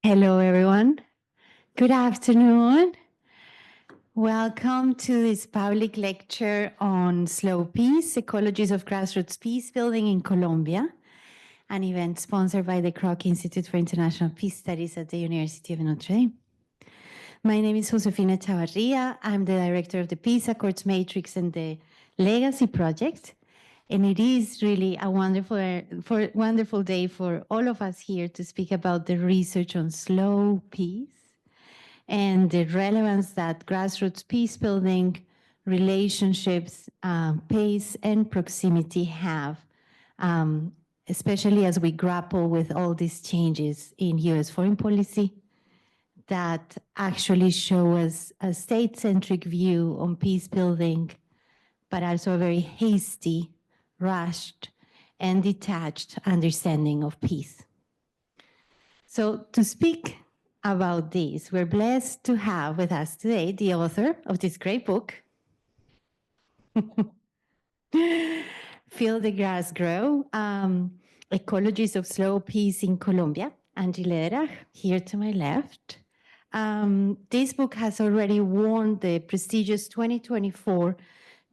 Hello, everyone. Good afternoon. Welcome to this public lecture on Slow Peace, Ecologies of Grassroots Peacebuilding in Colombia, an event sponsored by the Kroc Institute for International Peace Studies at the University of Notre Dame. My name is Josefina Chavarria. I'm the director of the Peace Accords Matrix and the Legacy Project. And it is really a wonderful day for all of us here to speak about the research on slow peace and the relevance that grassroots peace building, relationships, pace, and proximity have, especially as we grapple with all these changes in US foreign policy that actually show us a state-centric view on peace building, but also a very hasty, rushed, and detached understanding of peace. So to speak about this, we're blessed to have with us today the author of this great book, Feel the Grass Grow, Ecologies of Slow Peace in Colombia, Angie Lederach, here to my left. This book has already won the prestigious 2024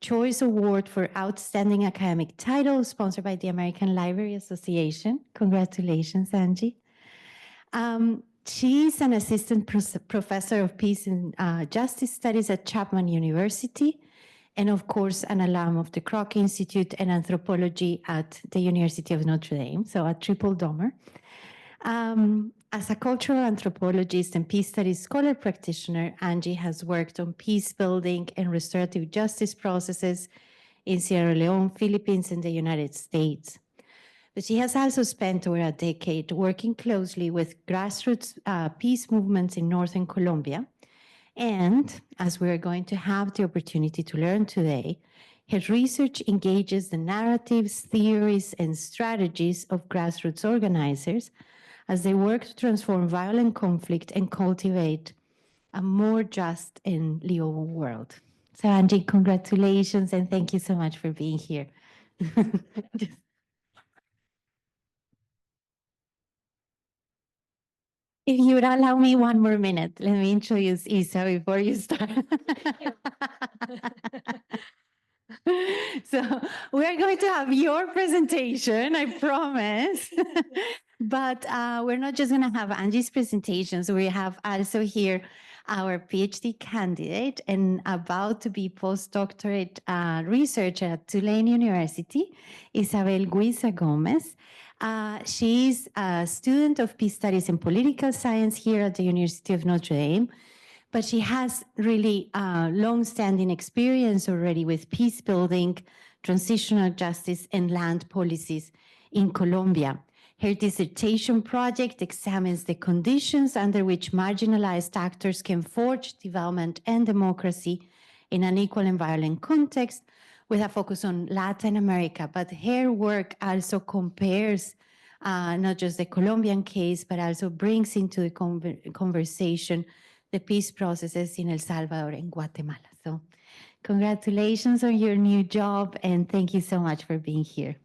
Choice Award for Outstanding Academic Title, sponsored by the American Library Association. Congratulations, Angie. She's an assistant professor of peace and justice studies at Chapman University, and of course, an alum of the Kroc Institute and anthropology at the University of Notre Dame, so a triple domer. As a cultural anthropologist and peace studies scholar practitioner, Angie has worked on peace building and restorative justice processes in Sierra Leone, Philippines, and the United States. But she has also spent over a decade working closely with grassroots peace movements in northern Colombia. And as we are going to have the opportunity to learn today, her research engages the narratives, theories, and strategies of grassroots organizers as they work to transform violent conflict and cultivate a more just and livable world. So Angie, congratulations, and thank you so much for being here. If you would allow me one more minute, let me introduce Isa before you start. So we are going to have your presentation, I promise. But we're not just going to have Angie's presentations. We have also here our PhD candidate and about to be postdoctorate researcher at Tulane University, Isabel Guisa Gomez. She's a student of peace studies and political science here at the University of Notre Dame, but she has really long-standing experience already with peace building, transitional justice, and land policies in Colombia. Her dissertation project examines the conditions under which marginalized actors can forge development and democracy in an equal and violent context, with a focus on Latin America. But her work also compares not just the Colombian case, but also brings into the conversation the peace processes in El Salvador and Guatemala. So congratulations on your new job, and thank you so much for being here.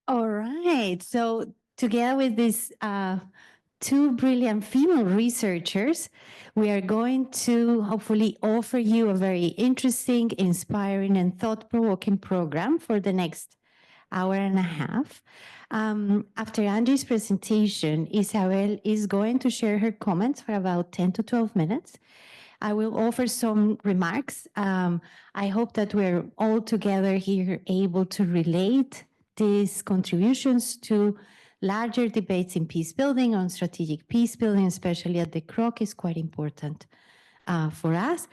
All right, so together with these two brilliant female researchers, we are going to hopefully offer you a very interesting, inspiring, and thought-provoking program for the next hour and a half. After Angie's presentation, Isabel is going to share her comments for about 10 to 12 minutes. I will offer some remarks. I hope that we're all together here able to relate these contributions to larger debates in peace building, on strategic peace building, especially at the Kroc, is quite important for us.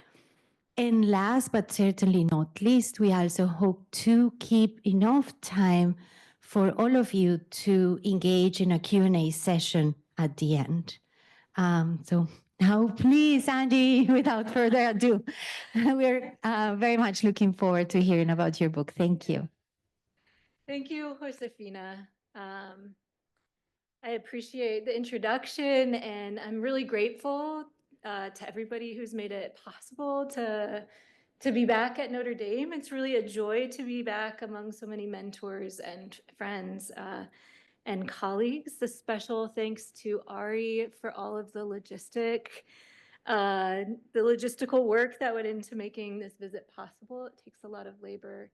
And last but certainly not least, we also hope to keep enough time for all of you to engage in a Q&A session at the end. So now, please, Angie, without further ado, we're very much looking forward to hearing about your book. Thank you. Thank you, Josefina. I appreciate the introduction, and I'm really grateful to everybody who's made it possible to be back at Notre Dame. It's really a joy to be back among so many mentors and friends. and colleagues. A special thanks to Ari for all of the logistical work that went into making this visit possible. It takes a lot of labor.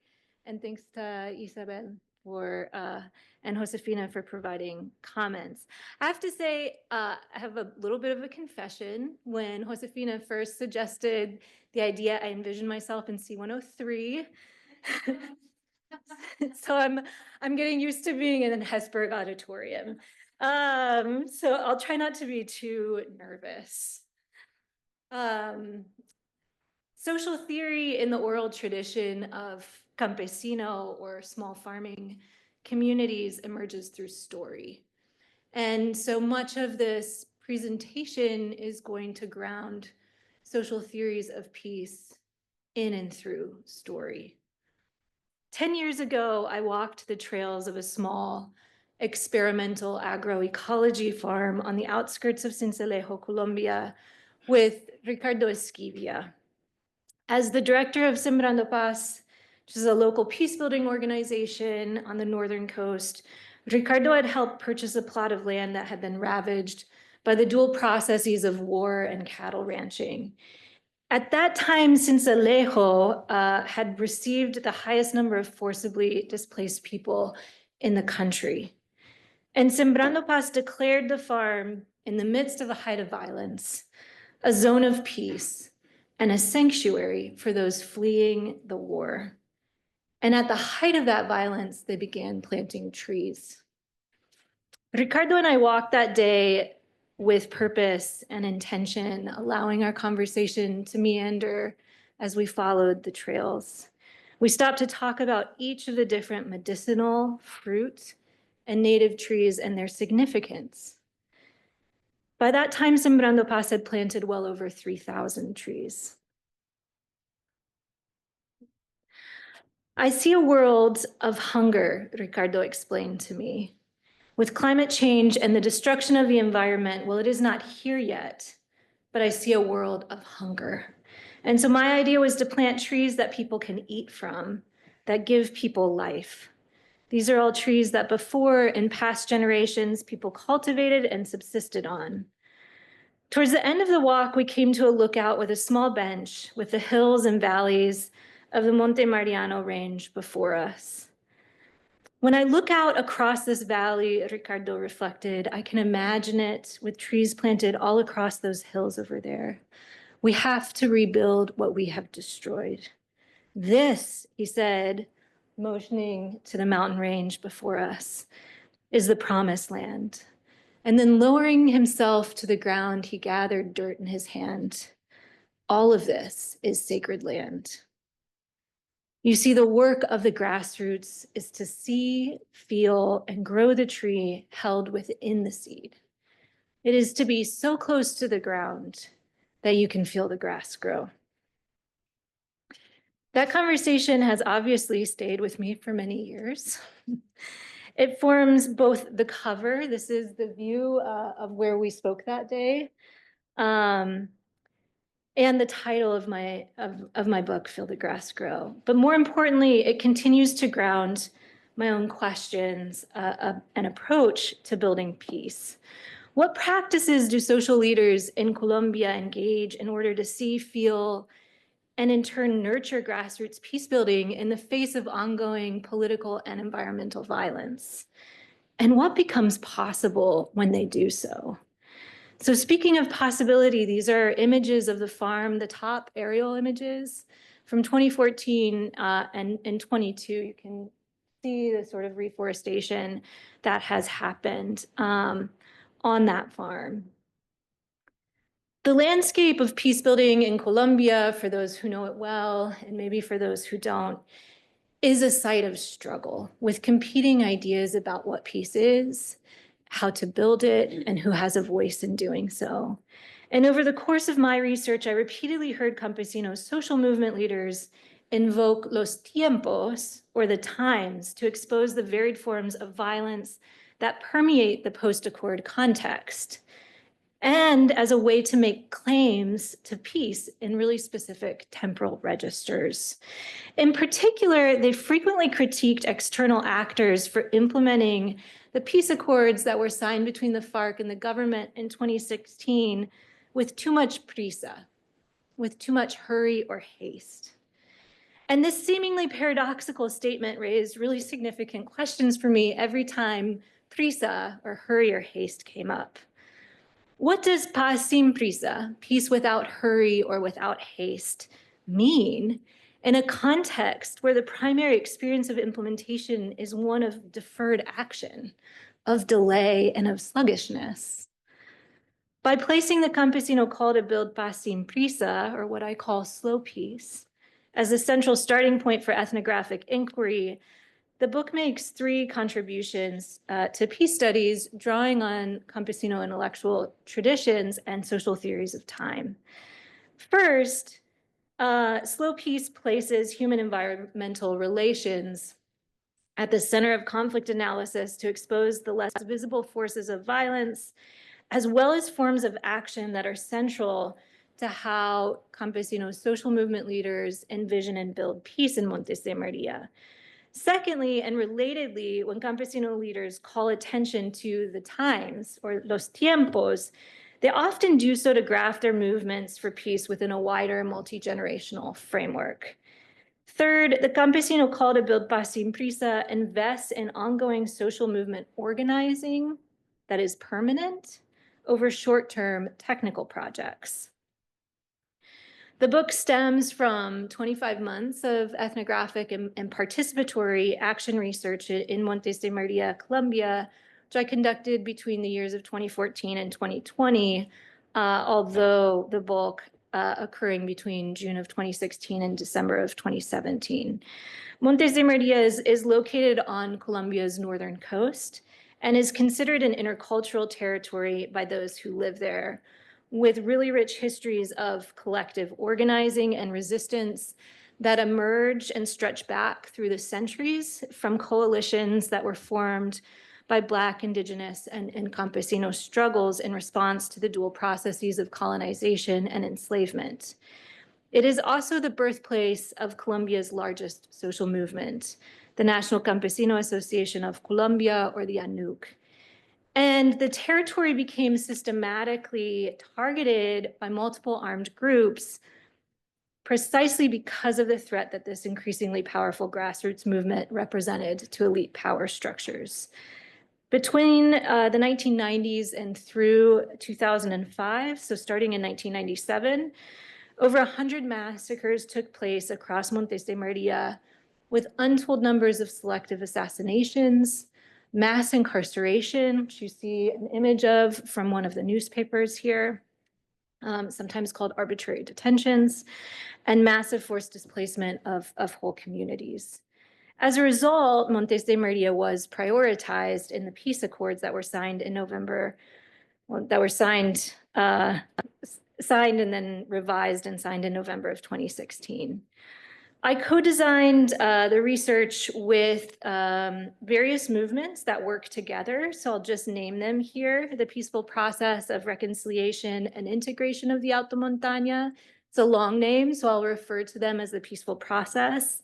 And thanks to Isabel and Josefina for providing comments. I have to say, I have a little bit of a confession. When Josefina first suggested the idea, I envisioned myself in C-103. So I'm getting used to being in a Hesburgh auditorium. So I'll try not to be too nervous. Social theory in the oral tradition of campesino or small farming communities emerges through story. And so much of this presentation is going to ground social theories of peace in and through story. 10 years ago, I walked the trails of a small experimental agroecology farm on the outskirts of Sincelejo, Colombia, with Ricardo Esquivia. As the director of Sembrando Paz, which is a local peacebuilding organization on the northern coast, Ricardo had helped purchase a plot of land that had been ravaged by the dual processes of war and cattle ranching. At that time, Sincelejo had received the highest number of forcibly displaced people in the country. And Sembrando Paz declared the farm in the midst of a height of violence, a zone of peace, and a sanctuary for those fleeing the war. And at the height of that violence, they began planting trees. Ricardo and I walked that day with purpose and intention, allowing our conversation to meander as we followed the trails. We stopped to talk about each of the different medicinal, fruit, and native trees and their significance. By that time, Sembrando Paz had planted well over 3,000 trees. I see a world of hunger, Ricardo explained to me. With climate change and the destruction of the environment, well, it is not here yet, but I see a world of hunger. And so my idea was to plant trees that people can eat from, that give people life. These are all trees that before, in past generations, people cultivated and subsisted on. Towards the end of the walk, we came to a lookout with a small bench with the hills and valleys of the Monte Mariano range before us. When I look out across this valley, Ricardo reflected, I can imagine it with trees planted all across those hills over there. We have to rebuild what we have destroyed. This, he said, motioning to the mountain range before us, is the promised land. And then lowering himself to the ground, he gathered dirt in his hand. All of this is sacred land. You see, the work of the grassroots is to see, feel, and grow the tree held within the seed. It is to be so close to the ground that you can feel the grass grow. That conversation has obviously stayed with me for many years. It forms both the cover, this is the view of where we spoke that day, and the title of my book, Feel the Grass Grow. But more importantly, it continues to ground my own questions and approach to building peace. What practices do social leaders in Colombia engage in order to see, feel, and in turn nurture grassroots peace building in the face of ongoing political and environmental violence? And what becomes possible when they do so? So speaking of possibility, these are images of the farm, the top aerial images from 2014 and 22. You can see the sort of reforestation that has happened on that farm. The landscape of peace building in Colombia, for those who know it well, and maybe for those who don't, is a site of struggle with competing ideas about what peace is, how to build it, and who has a voice in doing so. And over the course of my research, I repeatedly heard campesino social movement leaders invoke los tiempos, or the times, to expose the varied forms of violence that permeate the post-accord context, and as a way to make claims to peace in really specific temporal registers. In particular, they frequently critiqued external actors for implementing the peace accords that were signed between the FARC and the government in 2016 with too much prisa, with too much hurry or haste. And this seemingly paradoxical statement raised really significant questions for me every time prisa, or hurry or haste, came up. What does paz sin prisa, peace without hurry or without haste, mean in a context where the primary experience of implementation is one of deferred action, of delay, and of sluggishness? By placing the campesino call to build paz sin prisa, or what I call slow peace, as a central starting point for ethnographic inquiry, the book makes three contributions to peace studies, drawing on campesino intellectual traditions and social theories of time. First, Slow Peace places human-environmental relations at the center of conflict analysis to expose the less visible forces of violence, as well as forms of action that are central to how campesino social movement leaders envision and build peace in Montes de Maria. Secondly, and relatedly, when campesino leaders call attention to the times, or los tiempos, they often do so to graph their movements for peace within a wider multi-generational framework. Third, the campesino call to build paz sin prisa invests in ongoing social movement organizing that is permanent over short-term technical projects. The book stems from 25 months of ethnographic and participatory action research in Montes de Maria, Colombia, which I conducted between the years of 2014 and 2020, although the bulk occurring between June of 2016 and December of 2017. Montes de Maria is located on Colombia's northern coast and is considered an intercultural territory by those who live there, with really rich histories of collective organizing and resistance that emerge and stretch back through the centuries from coalitions that were formed by Black, Indigenous, and campesino struggles in response to the dual processes of colonization and enslavement. It is also the birthplace of Colombia's largest social movement, the National Campesino Association of Colombia, or the ANUC. And the territory became systematically targeted by multiple armed groups precisely because of the threat that this increasingly powerful grassroots movement represented to elite power structures. Between the 1990s and through 2005, so starting in 1997, over 100 massacres took place across Montes de Maria, with untold numbers of selective assassinations, mass incarceration, which you see an image of from one of the newspapers here, sometimes called arbitrary detentions, and massive forced displacement of whole communities. As a result, Montes de Maria was prioritized in the peace accords that were signed in November, that were signed and then revised and signed in November of 2016. I co-designed the research with various movements that work together. So I'll just name them here. The Peaceful Process of Reconciliation and Integration of the Alta Montaña. It's a long name, so I'll refer to them as the Peaceful Process.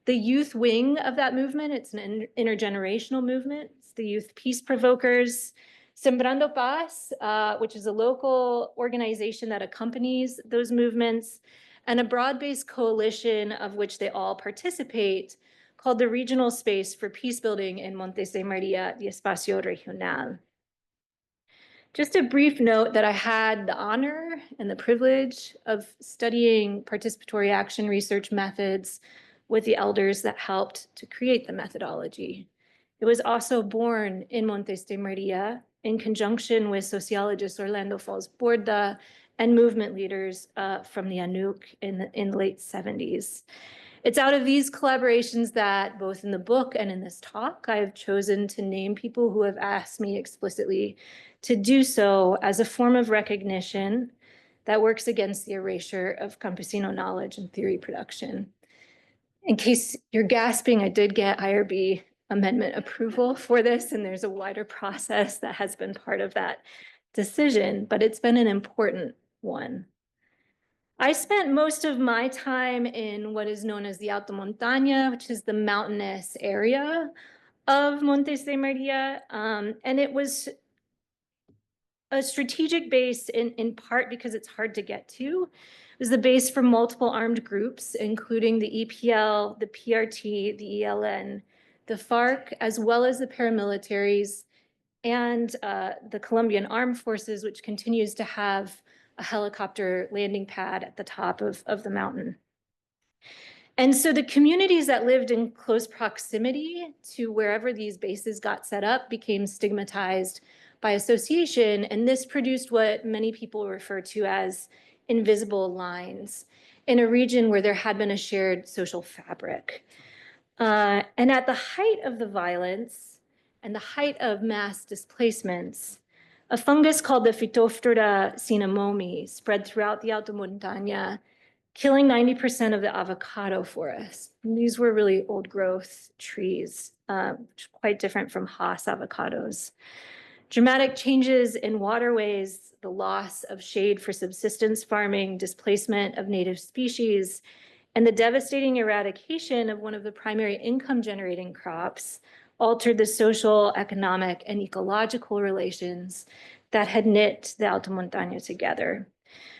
The youth wing of that movement, it's an intergenerational movement. It's the Youth Peace Provokers. Sembrando Paz, which is a local organization that accompanies those movements, and a broad-based coalition of which they all participate, called the Regional Space for Peacebuilding in Montes de Maria, the Espacio Regional. Just a brief note that I had the honor and the privilege of studying participatory action research methods with the elders that helped to create the methodology. It was also born in Montes de Maria in conjunction with sociologist Orlando Falls Borda and movement leaders from the ANUC in the late 70s. It's out of these collaborations that both in the book and in this talk, I have chosen to name people who have asked me explicitly to do so as a form of recognition that works against the erasure of campesino knowledge and theory production. In case you're gasping, I did get IRB amendment approval for this, and there's a wider process that has been part of that decision, but it's been an important one. I spent most of my time in what is known as the Alta Montaña, which is the mountainous area of Montes de Maria, and it was a strategic base in part because it's hard to get to. It was the base for multiple armed groups, including the EPL, the PRT, the ELN, the FARC, as well as the paramilitaries and the Colombian armed forces, which continues to have a helicopter landing pad at the top of the mountain. And so the communities that lived in close proximity to wherever these bases got set up became stigmatized by association, and this produced what many people refer to as invisible lines in a region where there had been a shared social fabric. And at the height of the violence and the height of mass displacements, a fungus called the Phytophthora cinnamomi spread throughout the Alta Montaña, killing 90% of the avocado forest. And these were really old growth trees, quite different from Haas avocados. Dramatic changes in waterways, the loss of shade for subsistence farming, displacement of native species, and the devastating eradication of one of the primary income generating crops altered the social, economic, and ecological relations that had knit the Alta Montaña together.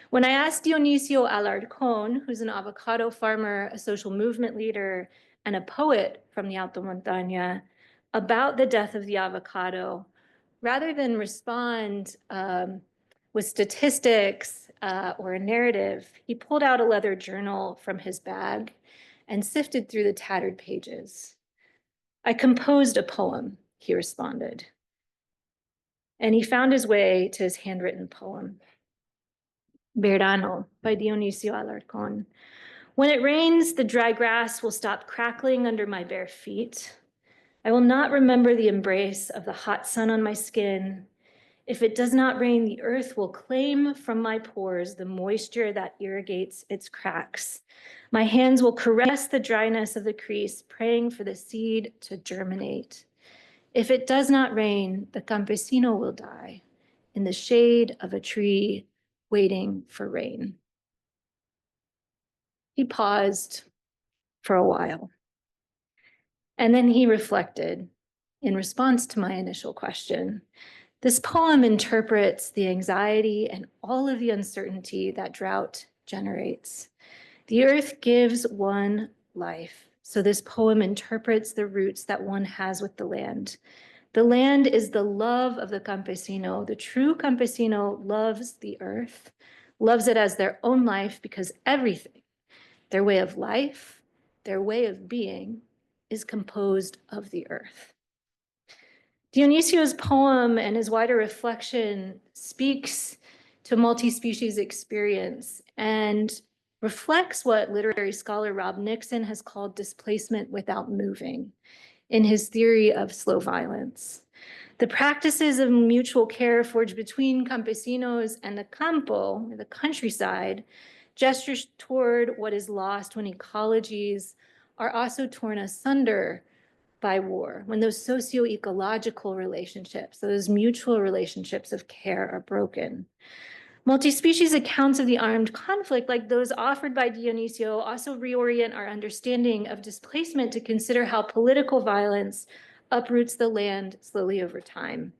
When I asked Dionisio Alarcón, who's an avocado farmer, a social movement leader, and a poet from the Alta Montaña, about the death of the avocado, rather than respond with statistics or a narrative, he pulled out a leather journal from his bag and sifted through the tattered pages. "I composed a poem," he responded. And he found his way to his handwritten poem, Verano by Dionisio Alarcón. "When it rains, the dry grass will stop crackling under my bare feet. I will not remember the embrace of the hot sun on my skin. If it does not rain, the earth will claim from my pores the moisture that irrigates its cracks. My hands will caress the dryness of the crease, praying for the seed to germinate. If it does not rain, the campesino will die in the shade of a tree, waiting for rain." He paused for a while, and then he reflected in response to my initial question. This poem interprets the anxiety and all of the uncertainty that drought generates. The earth gives one life, so this poem interprets the roots that one has with the land. The land is the love of the campesino. The true campesino loves the earth, loves it as their own life, because everything, their way of life, their way of being, is composed of the earth. Dionisio's poem and his wider reflection speaks to multi-species experience and reflects what literary scholar Rob Nixon has called displacement without moving in his theory of slow violence. The practices of mutual care forged between campesinos and the campo, the countryside, gestures toward what is lost when ecologies are also torn asunder by war, when those socio-ecological relationships, those mutual relationships of care are broken. Multi-species accounts of the armed conflict, like those offered by Dionisio, also reorient our understanding of displacement to consider how political violence uproots the land slowly over time.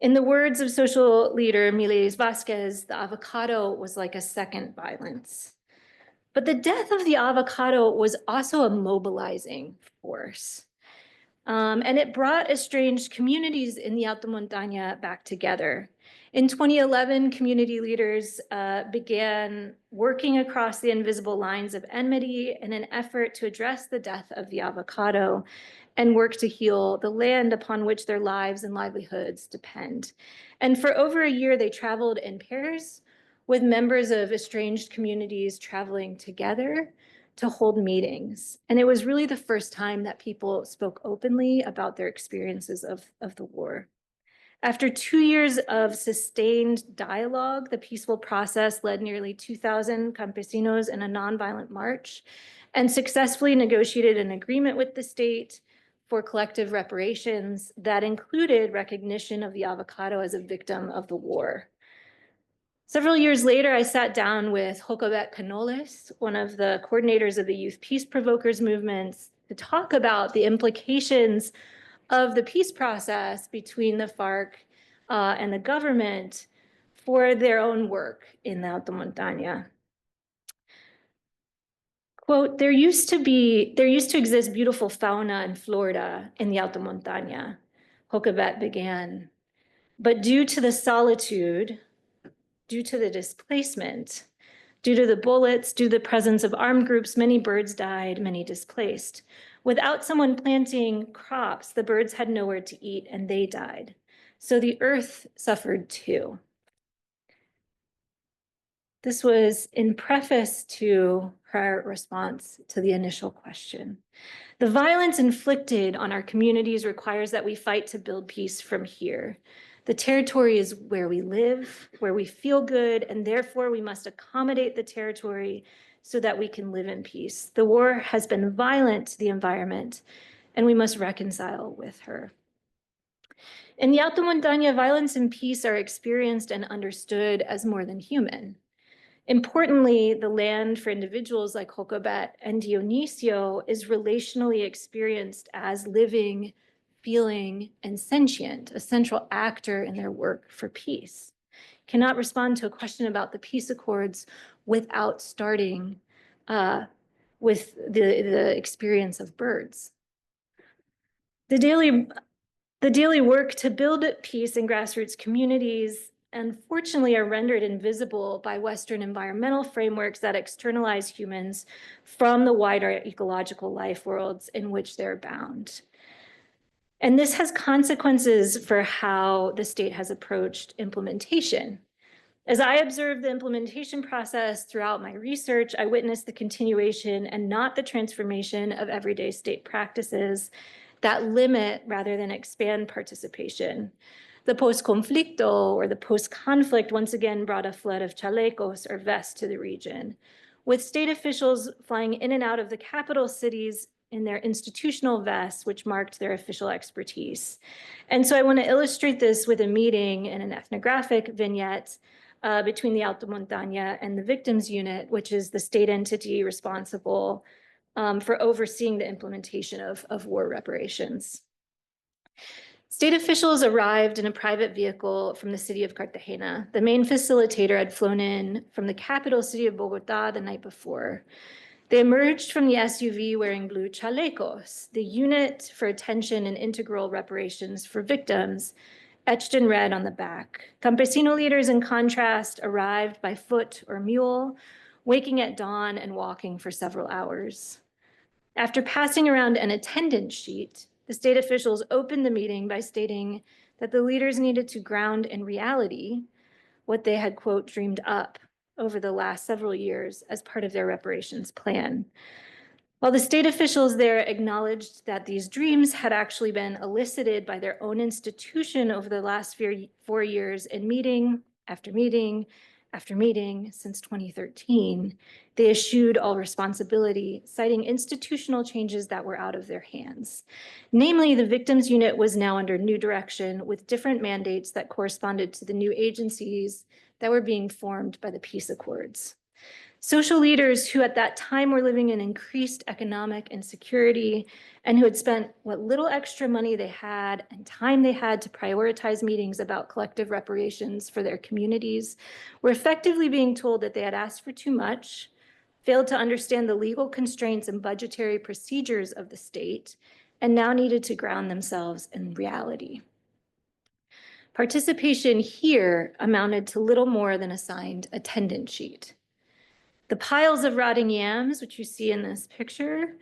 In the words of social leader Miles Vasquez, the avocado was like a second violence. But the death of the avocado was also a mobilizing force. And it brought estranged communities in the Alta Montaña back together. In 2011, community leaders began working across the invisible lines of enmity in an effort to address the death of the avocado and work to heal the land upon which their lives and livelihoods depend. And for over a year, they traveled in pairs with members of estranged communities traveling together to hold meetings. And it was really the first time that people spoke openly about their experiences of the war. After 2 years of sustained dialogue, the peaceful process led nearly 2,000 campesinos in a nonviolent march and successfully negotiated an agreement with the state for collective reparations that included recognition of the avocado as a victim of the war. Several years later, I sat down with Jocabet Canoles, one of the coordinators of the Youth Peace Provokers movements, to talk about the implications of the peace process between the FARC and the government for their own work in the Alta Montaña. Quote, there used to exist beautiful fauna in Florida in the Alta Montaña, Jochebed began. But due to the solitude, due to the displacement, due to the bullets, due to the presence of armed groups, many birds died, many displaced. Without someone planting crops, the birds had nowhere to eat and they died. So the earth suffered too. This was in preface to her response to the initial question. The violence inflicted on our communities requires that we fight to build peace from here. The territory is where we live, where we feel good, and therefore we must accommodate the territory so that we can live in peace. The war has been violent to the environment, and we must reconcile with her. In the Alta Montaña, violence and peace are experienced and understood as more than human. Importantly, the land for individuals like Jochebed and Dionisio is relationally experienced as living, feeling, and sentient, a central actor in their work for peace. Cannot respond to a question about the peace accords without starting with the experience of birds. The daily work to build peace in grassroots communities unfortunately are rendered invisible by Western environmental frameworks that externalize humans from the wider ecological life worlds in which they're bound. And this has consequences for how the state has approached implementation. As I observed the implementation process throughout my research, I witnessed the continuation and not the transformation of everyday state practices that limit rather than expand participation. The post-conflicto or the post-conflict once again brought a flood of chalecos or vests to the region, with state officials flying in and out of the capital cities in their institutional vests, which marked their official expertise. And so I want to illustrate this with a meeting and an ethnographic vignette between the Alta Montaña and the Victims Unit, which is the state entity responsible for overseeing the implementation of war reparations. State officials arrived in a private vehicle from the city of Cartagena. The main facilitator had flown in from the capital city of Bogota the night before. They emerged from the SUV wearing blue chalecos, the unit for attention and integral reparations for victims, etched in red on the back. Campesino leaders, in contrast, arrived by foot or mule, waking at dawn and walking for several hours. After passing around an attendance sheet, the state officials opened the meeting by stating that the leaders needed to ground in reality what they had, quote, dreamed up over the last several years as part of their reparations plan. While the state officials there acknowledged that these dreams had actually been elicited by their own institution over the last 4 years in meeting after meeting after meeting since 2013, they eschewed all responsibility, citing institutional changes that were out of their hands. Namely, the Victims Unit was now under new direction with different mandates that corresponded to the new agencies that were being formed by the peace accords. Social leaders who at that time were living in increased economic insecurity and who had spent what little extra money they had and time they had to prioritize meetings about collective reparations for their communities were effectively being told that they had asked for too much, failed to understand the legal constraints and budgetary procedures of the state, and now needed to ground themselves in reality. Participation here amounted to little more than a signed attendance sheet. The piles of rotting yams, which you see in this picture,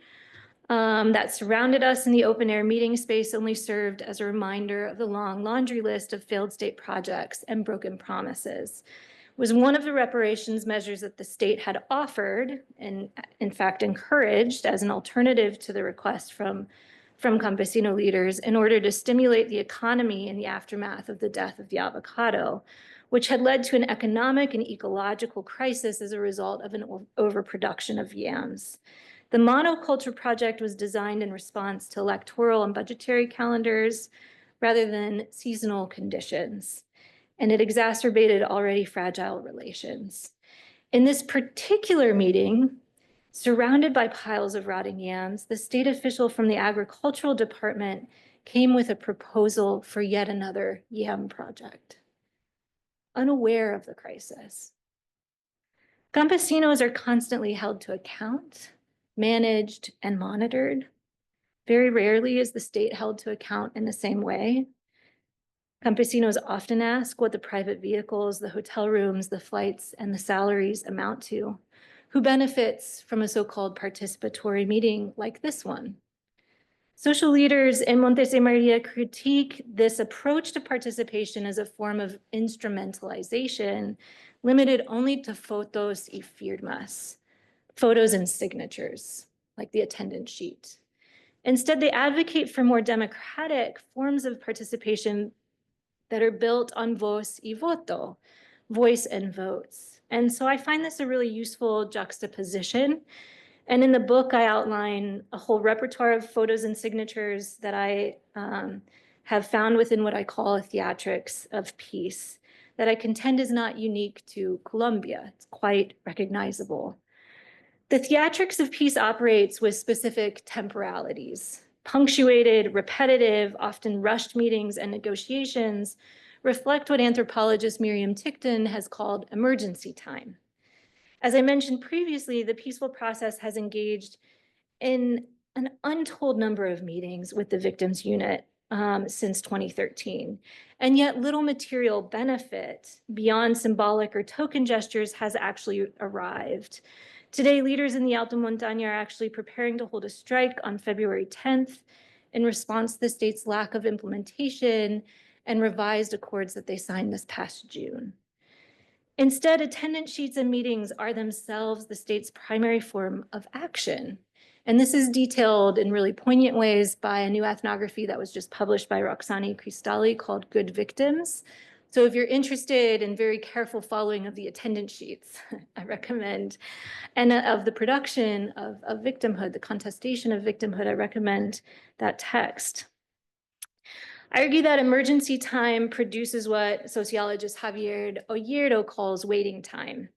that surrounded us in the open air meeting space only served as a reminder of the long laundry list of failed state projects and broken promises. It was one of the reparations measures that the state had offered and in fact encouraged as an alternative to the request from campesino leaders in order to stimulate the economy in the aftermath of the death of the avocado, which had led to an economic and ecological crisis as a result of an overproduction of yams. The monoculture project was designed in response to electoral and budgetary calendars rather than seasonal conditions, and it exacerbated already fragile relations. In this particular meeting, Surrounded by piles of rotting yams, the state official from the agricultural department came with a proposal for yet another yam project, unaware of the crisis. Campesinos are constantly held to account, managed, and monitored. Very rarely is the state held to account in the same way. Campesinos often ask what the private vehicles, the hotel rooms, the flights, and the salaries amount to. Who benefits from a so-called participatory meeting like this one? Social leaders in Montes de Maria critique this approach to participation as a form of instrumentalization, limited only to fotos y firmas, photos and signatures, like the attendance sheet. Instead, they advocate for more democratic forms of participation that are built on voz y voto, voice and votes. And so I find this a really useful juxtaposition. And in the book, I outline a whole repertoire of photos and signatures that I have found within what I call a theatrics of peace that I contend is not unique to Colombia. It's quite recognizable. The theatrics of peace operates with specific temporalities. Punctuated, repetitive, often rushed meetings and negotiations reflect what anthropologist Miriam Tickton has called emergency time. As I mentioned previously, the peaceful process has engaged in an untold number of meetings with the victims unit since 2013. And yet little material benefit beyond symbolic or token gestures has actually arrived. Today, leaders in the Alto Montaña are actually preparing to hold a strike on February 10th in response to the state's lack of implementation and revised accords that they signed this past June. Instead, attendance sheets and meetings are themselves the state's primary form of action. And this is detailed in really poignant ways by a new ethnography that was just published by Roxani Cristalli called Good Victims. So if you're interested in very careful following of the attendance sheets, I recommend, and of the production of victimhood, the contestation of victimhood, I recommend that text. I argue that emergency time produces what sociologist Javier Oyerto calls waiting time.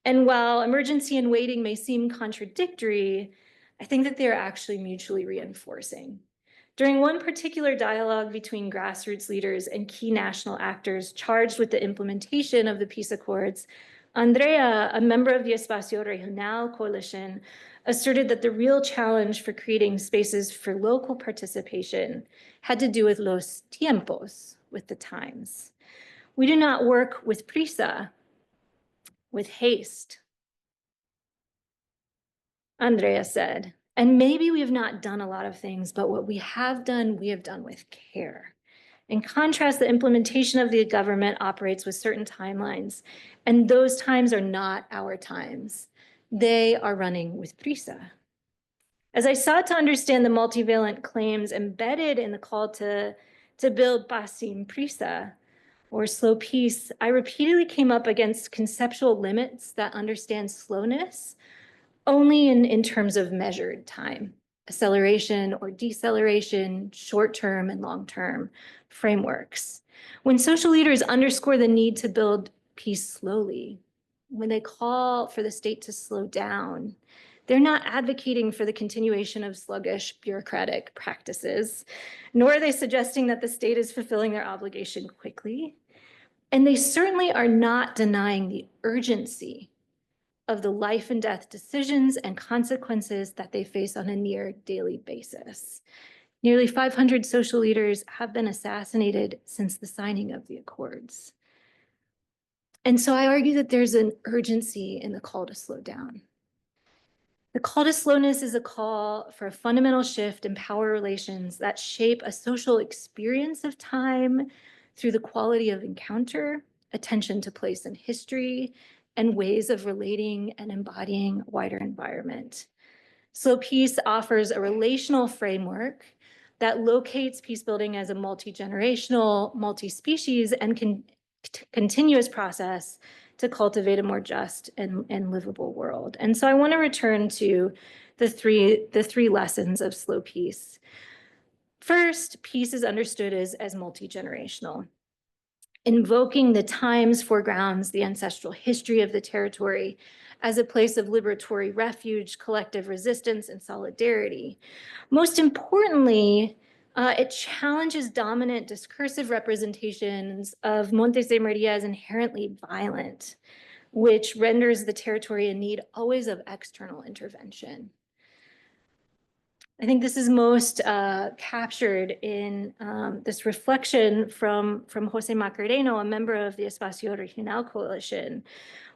And while emergency and waiting may seem contradictory, I think that they're actually mutually reinforcing. During one particular dialogue between grassroots leaders and key national actors charged with the implementation of the peace accords, Andrea, a member of the Espacio Regional coalition, asserted that the real challenge for creating spaces for local participation had to do with los tiempos, with the times. We do not work with prisa, with haste, Andrea said. And maybe we have not done a lot of things, but what we have done with care. In contrast, the implementation of the government operates with certain timelines, and those times are not our times. They are running with prisa. As I sought to understand the multivalent claims embedded in the call to build paz sin prisa, or slow peace, I repeatedly came up against conceptual limits that understand slowness only in terms of measured time, acceleration or deceleration, short-term and long-term frameworks. When social leaders underscore the need to build peace slowly, when they call for the state to slow down, they're not advocating for the continuation of sluggish bureaucratic practices, nor are they suggesting that the state is fulfilling their obligation quickly. And they certainly are not denying the urgency of the life and death decisions and consequences that they face on a near daily basis. Nearly 500 social leaders have been assassinated since the signing of the accords. And so I argue that there's an urgency in the call to slow down. The call to slowness is a call for a fundamental shift in power relations that shape a social experience of time through the quality of encounter, attention to place and history, and ways of relating and embodying wider environment. Slow Peace offers a relational framework that locates peacebuilding as a multi-generational, multi-species, and continuous process to cultivate a more just and livable world. And so I want to return to the three lessons of Slow Peace. First, peace is understood as multi-generational. Invoking the times foregrounds the ancestral history of the territory as a place of liberatory refuge, collective resistance, and solidarity. Most importantly, it challenges dominant discursive representations of Montes de Maria as inherently violent, which renders the territory in need always of external intervention. I think this is most captured in this reflection from Jose Macareno, a member of the Espacio Regional Coalition,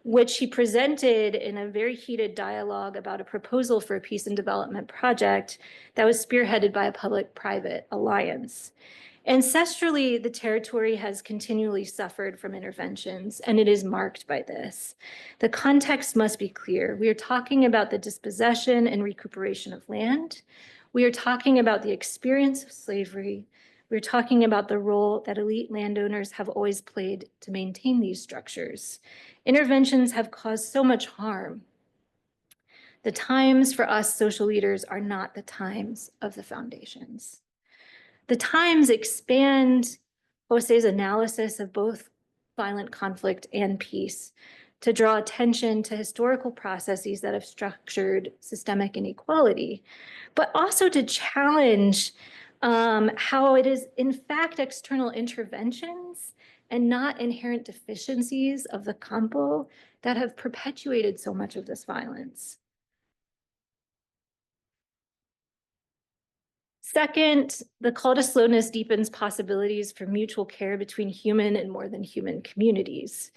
which he presented in a very heated dialogue about a proposal for a peace and development project that was spearheaded by a public-private alliance. Ancestrally, the territory has continually suffered from interventions, and it is marked by this. The context must be clear. We are talking about the dispossession and recuperation of land. We are talking about the experience of slavery. We're talking about the role that elite landowners have always played to maintain these structures. Interventions have caused so much harm. The times for us social leaders are not the times of the foundations. The times expand Jose's analysis of both violent conflict and peace to draw attention to historical processes that have structured systemic inequality, but also to challenge how it is in fact external interventions and not inherent deficiencies of the campo that have perpetuated so much of this violence. Second, the call to slowness deepens possibilities for mutual care between human and more than human communities.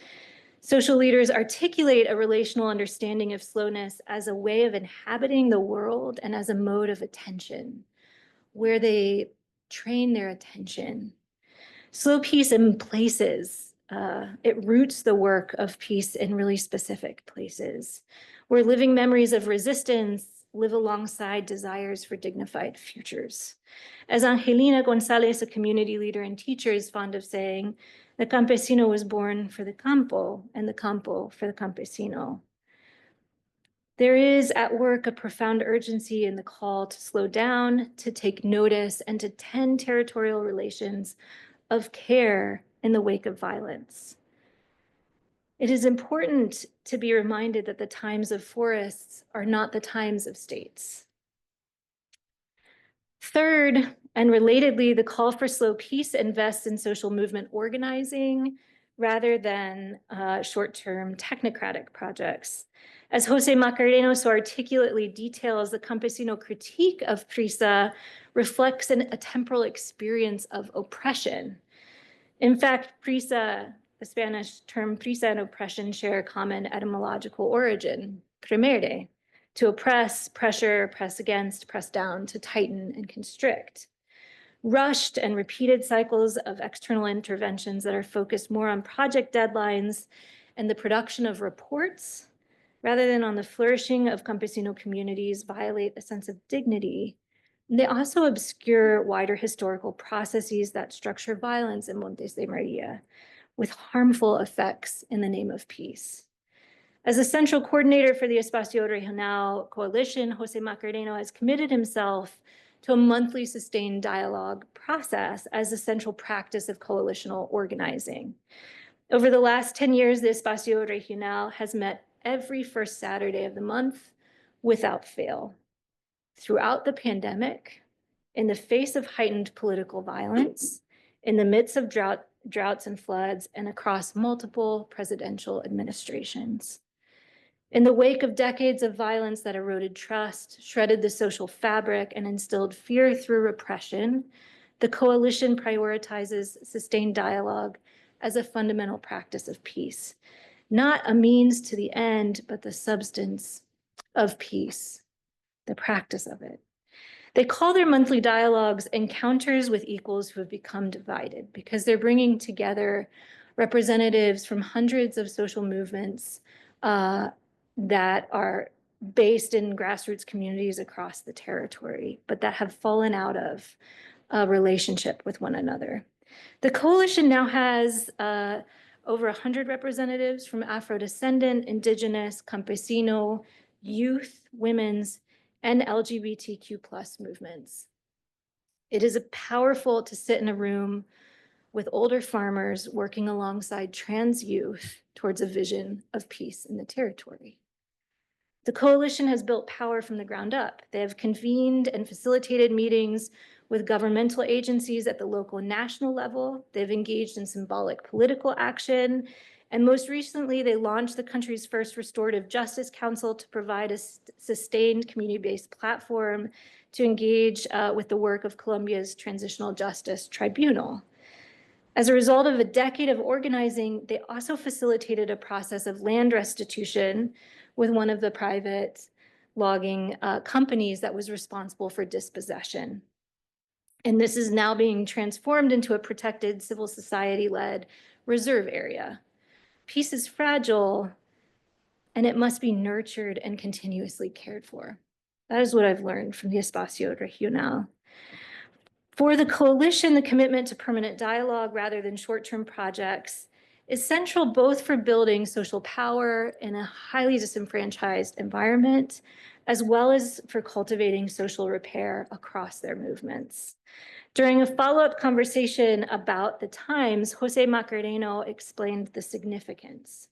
Social leaders articulate a relational understanding of slowness as a way of inhabiting the world and as a mode of attention, where they train their attention. Slow peace in places. It roots the work of peace in really specific places, where living memories of resistance live alongside desires for dignified futures. As Angelina Gonzalez, a community leader and teacher, is fond of saying, the campesino was born for the campo and the campo for the campesino. There is at work a profound urgency in the call to slow down, to take notice, and to tend territorial relations of care in the wake of violence. It is important to be reminded that the times of forests are not the times of states. Third, and relatedly, the call for slow peace invests in social movement organizing rather than short-term technocratic projects. As Jose Macareno so articulately details, the campesino critique of PRISA reflects a temporal experience of oppression. In fact, PRISA, the Spanish term prisa and oppression, share a common etymological origin, premere, to oppress, pressure, press against, press down, to tighten and constrict. Rushed and repeated cycles of external interventions that are focused more on project deadlines and the production of reports, rather than on the flourishing of campesino communities, violate a sense of dignity. They also obscure wider historical processes that structure violence in Montes de Maria, with harmful effects in the name of peace. As a central coordinator for the Espacio Regional Coalition, Jose Macareno has committed himself to a monthly sustained dialogue process as a central practice of coalitional organizing. Over the last 10 years, the Espacio Regional has met every first Saturday of the month without fail. Throughout the pandemic, in the face of heightened political violence, in the midst of droughts and floods, and across multiple presidential administrations. In the wake of decades of violence that eroded trust, shredded the social fabric, and instilled fear through repression, the coalition prioritizes sustained dialogue as a fundamental practice of peace, not a means to the end, but the substance of peace, the practice of it. They call their monthly dialogues encounters with equals who have become divided, because they're bringing together representatives from hundreds of social movements that are based in grassroots communities across the territory, but that have fallen out of a relationship with one another. The coalition now has over 100 representatives from Afro-descendant, indigenous, campesino, youth, women's, and LGBTQ+ movements. It is powerful to sit in a room with older farmers working alongside trans youth towards a vision of peace in the territory. The coalition has built power from the ground up. They have convened and facilitated meetings with governmental agencies at the local and national level. They've engaged in symbolic political action. And most recently, they launched the country's first restorative justice council to provide a sustained community-based platform to engage with the work of Colombia's Transitional Justice Tribunal. As a result of a decade of organizing, they also facilitated a process of land restitution with one of the private logging companies that was responsible for dispossession. And this is now being transformed into a protected civil society-led reserve area. Peace is fragile, and it must be nurtured and continuously cared for. That is what I've learned from the Espacio Regional. For the coalition, the commitment to permanent dialogue rather than short-term projects is central both for building social power in a highly disenfranchised environment, as well as for cultivating social repair across their movements. During a follow-up conversation about the times, Jose Macareno explained the significance.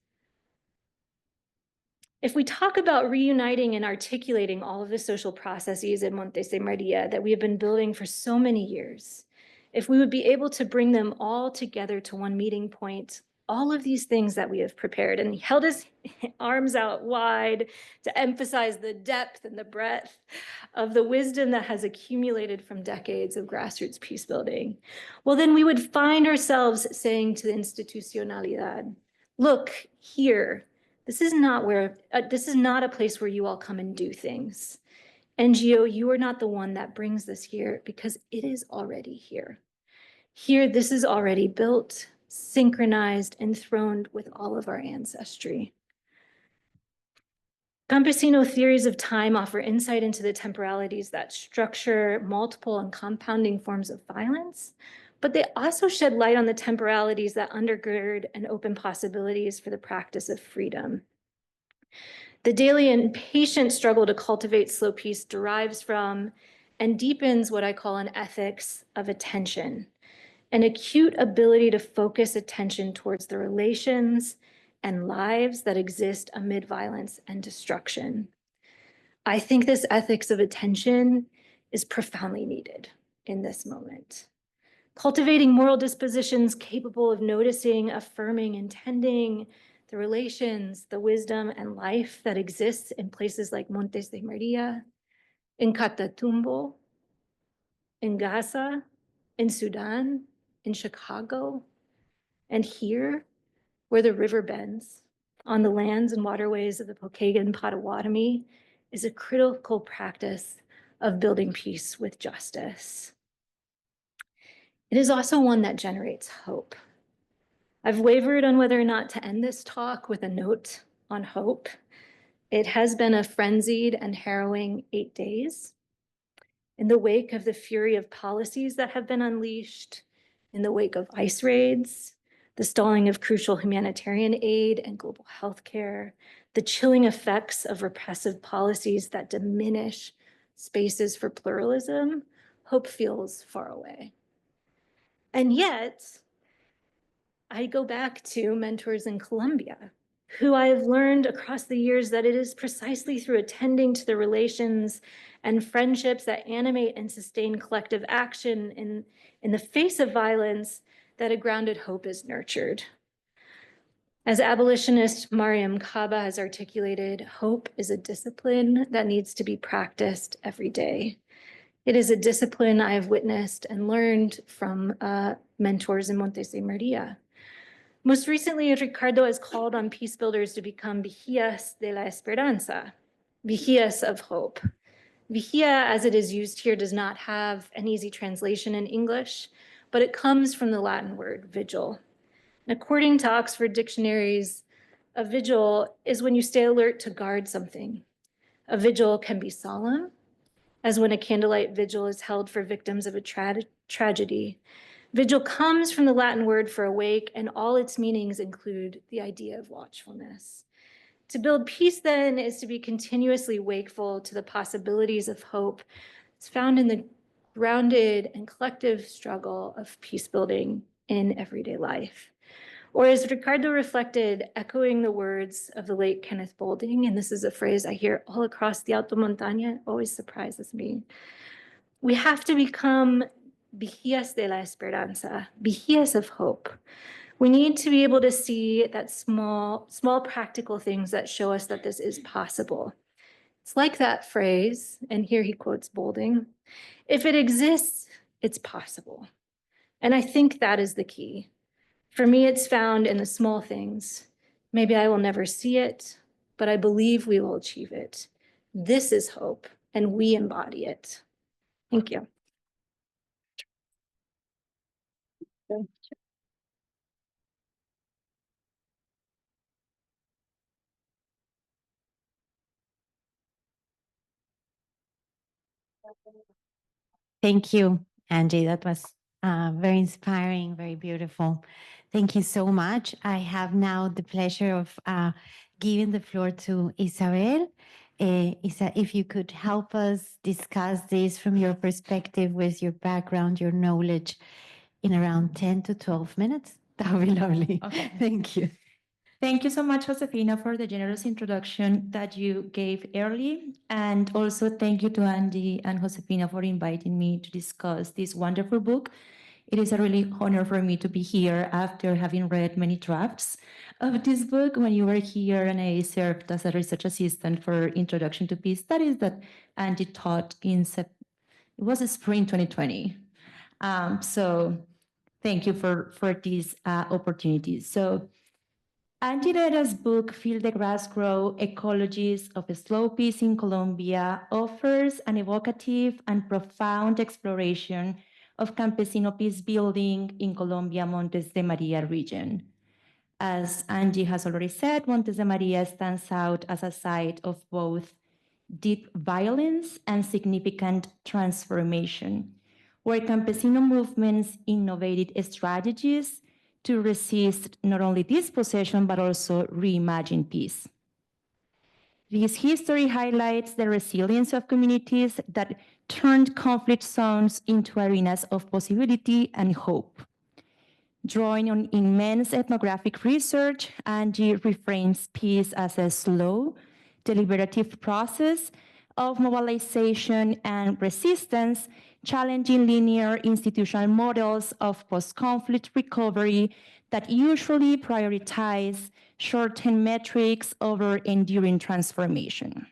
If we talk about reuniting and articulating all of the social processes in Montes de Maria that we have been building for so many years, if we would be able to bring them all together to one meeting point, all of these things that we have prepared, and he held his arms out wide to emphasize the depth and the breadth of the wisdom that has accumulated from decades of grassroots peace building, well, then we would find ourselves saying to the institucionalidad, look here, this is not a place where you all come and do things. NGO, you are not the one that brings this here because it is already here. Here, this is already built, synchronized, enthroned with all of our ancestry. Campesino theories of time offer insight into the temporalities that structure multiple and compounding forms of violence, but they also shed light on the temporalities that undergird and open possibilities for the practice of freedom. The daily and patient struggle to cultivate slow peace derives from and deepens what I call an ethics of attention, an acute ability to focus attention towards the relations and lives that exist amid violence and destruction. I think this ethics of attention is profoundly needed in this moment. Cultivating moral dispositions capable of noticing, affirming, intending the relations, the wisdom, and life that exists in places like Montes de Maria, in Catatumbo, in Gaza, in Sudan, in Chicago, and here, where the river bends, on the lands and waterways of the Pokagon Potawatomi, is a critical practice of building peace with justice. It is also one that generates hope. I've wavered on whether or not to end this talk with a note on hope. It has been a frenzied and harrowing 8 days. In the wake of the fury of policies that have been unleashed, in the wake of ICE raids, the stalling of crucial humanitarian aid and global health care, the chilling effects of repressive policies that diminish spaces for pluralism, hope feels far away. And yet, I go back to mentors in Colombia, who I have learned across the years that it is precisely through attending to the relations and friendships that animate and sustain collective action in the face of violence that a grounded hope is nurtured. As abolitionist Mariam Kaba has articulated, hope is a discipline that needs to be practiced every day. It is a discipline I have witnessed and learned from mentors in Montes de Maria. Most recently, Ricardo has called on peace builders to become vigías de la esperanza, vigías of hope. Vigía, as it is used here, does not have an easy translation in English, but it comes from the Latin word vigil. And according to Oxford dictionaries, a vigil is when you stay alert to guard something. A vigil can be solemn, as when a candlelight vigil is held for victims of a tragedy. Vigil comes from the Latin word for awake, and all its meanings include the idea of watchfulness. To build peace, then, is to be continuously wakeful to the possibilities of hope. It's found in the grounded and collective struggle of peace building in everyday life. Or as Ricardo reflected, echoing the words of the late Kenneth Boulding, and this is a phrase I hear all across the Alto Montaña, always surprises me. We have to become vigías de la esperanza, vigías of hope. We need to be able to see that small practical things that show us that this is possible. It's like that phrase, and here he quotes Boulding, if it exists, it's possible. And I think that is the key. For me, it's found in the small things. Maybe I will never see it, but I believe we will achieve it. This is hope, and we embody it. Thank you. Thank you, Angie. That was very inspiring, very beautiful. Thank you so much. I have now the pleasure of giving the floor to Isabel. Isa, if you could help us discuss this from your perspective with your background, your knowledge in around 10 to 12 minutes, that would be lovely. Okay. Thank you. Thank you so much, Josefina, for the generous introduction that you gave early. And also thank you to Andy and Josefina for inviting me to discuss this wonderful book. It is a really honor for me to be here after having read many drafts of this book when you were here, and I served as a research assistant for Introduction to Peace Studies that Andy taught in it was spring 2020. So thank you for these opportunities. So Andy Lederach's book, Feel the Grass Grow, Ecologies of Slow Peace in Colombia, offers an evocative and profound exploration of campesino peace building in Colombia, Montes de Maria region. As Angie has already said, Montes de Maria stands out as a site of both deep violence and significant transformation, where campesino movements innovated strategies to resist not only dispossession, but also reimagine peace. This history highlights the resilience of communities that turned conflict zones into arenas of possibility and hope. Drawing on immense ethnographic research, Angie reframes peace as a slow, deliberative process of mobilization and resistance, challenging linear institutional models of post-conflict recovery that usually prioritize short-term metrics over enduring transformation.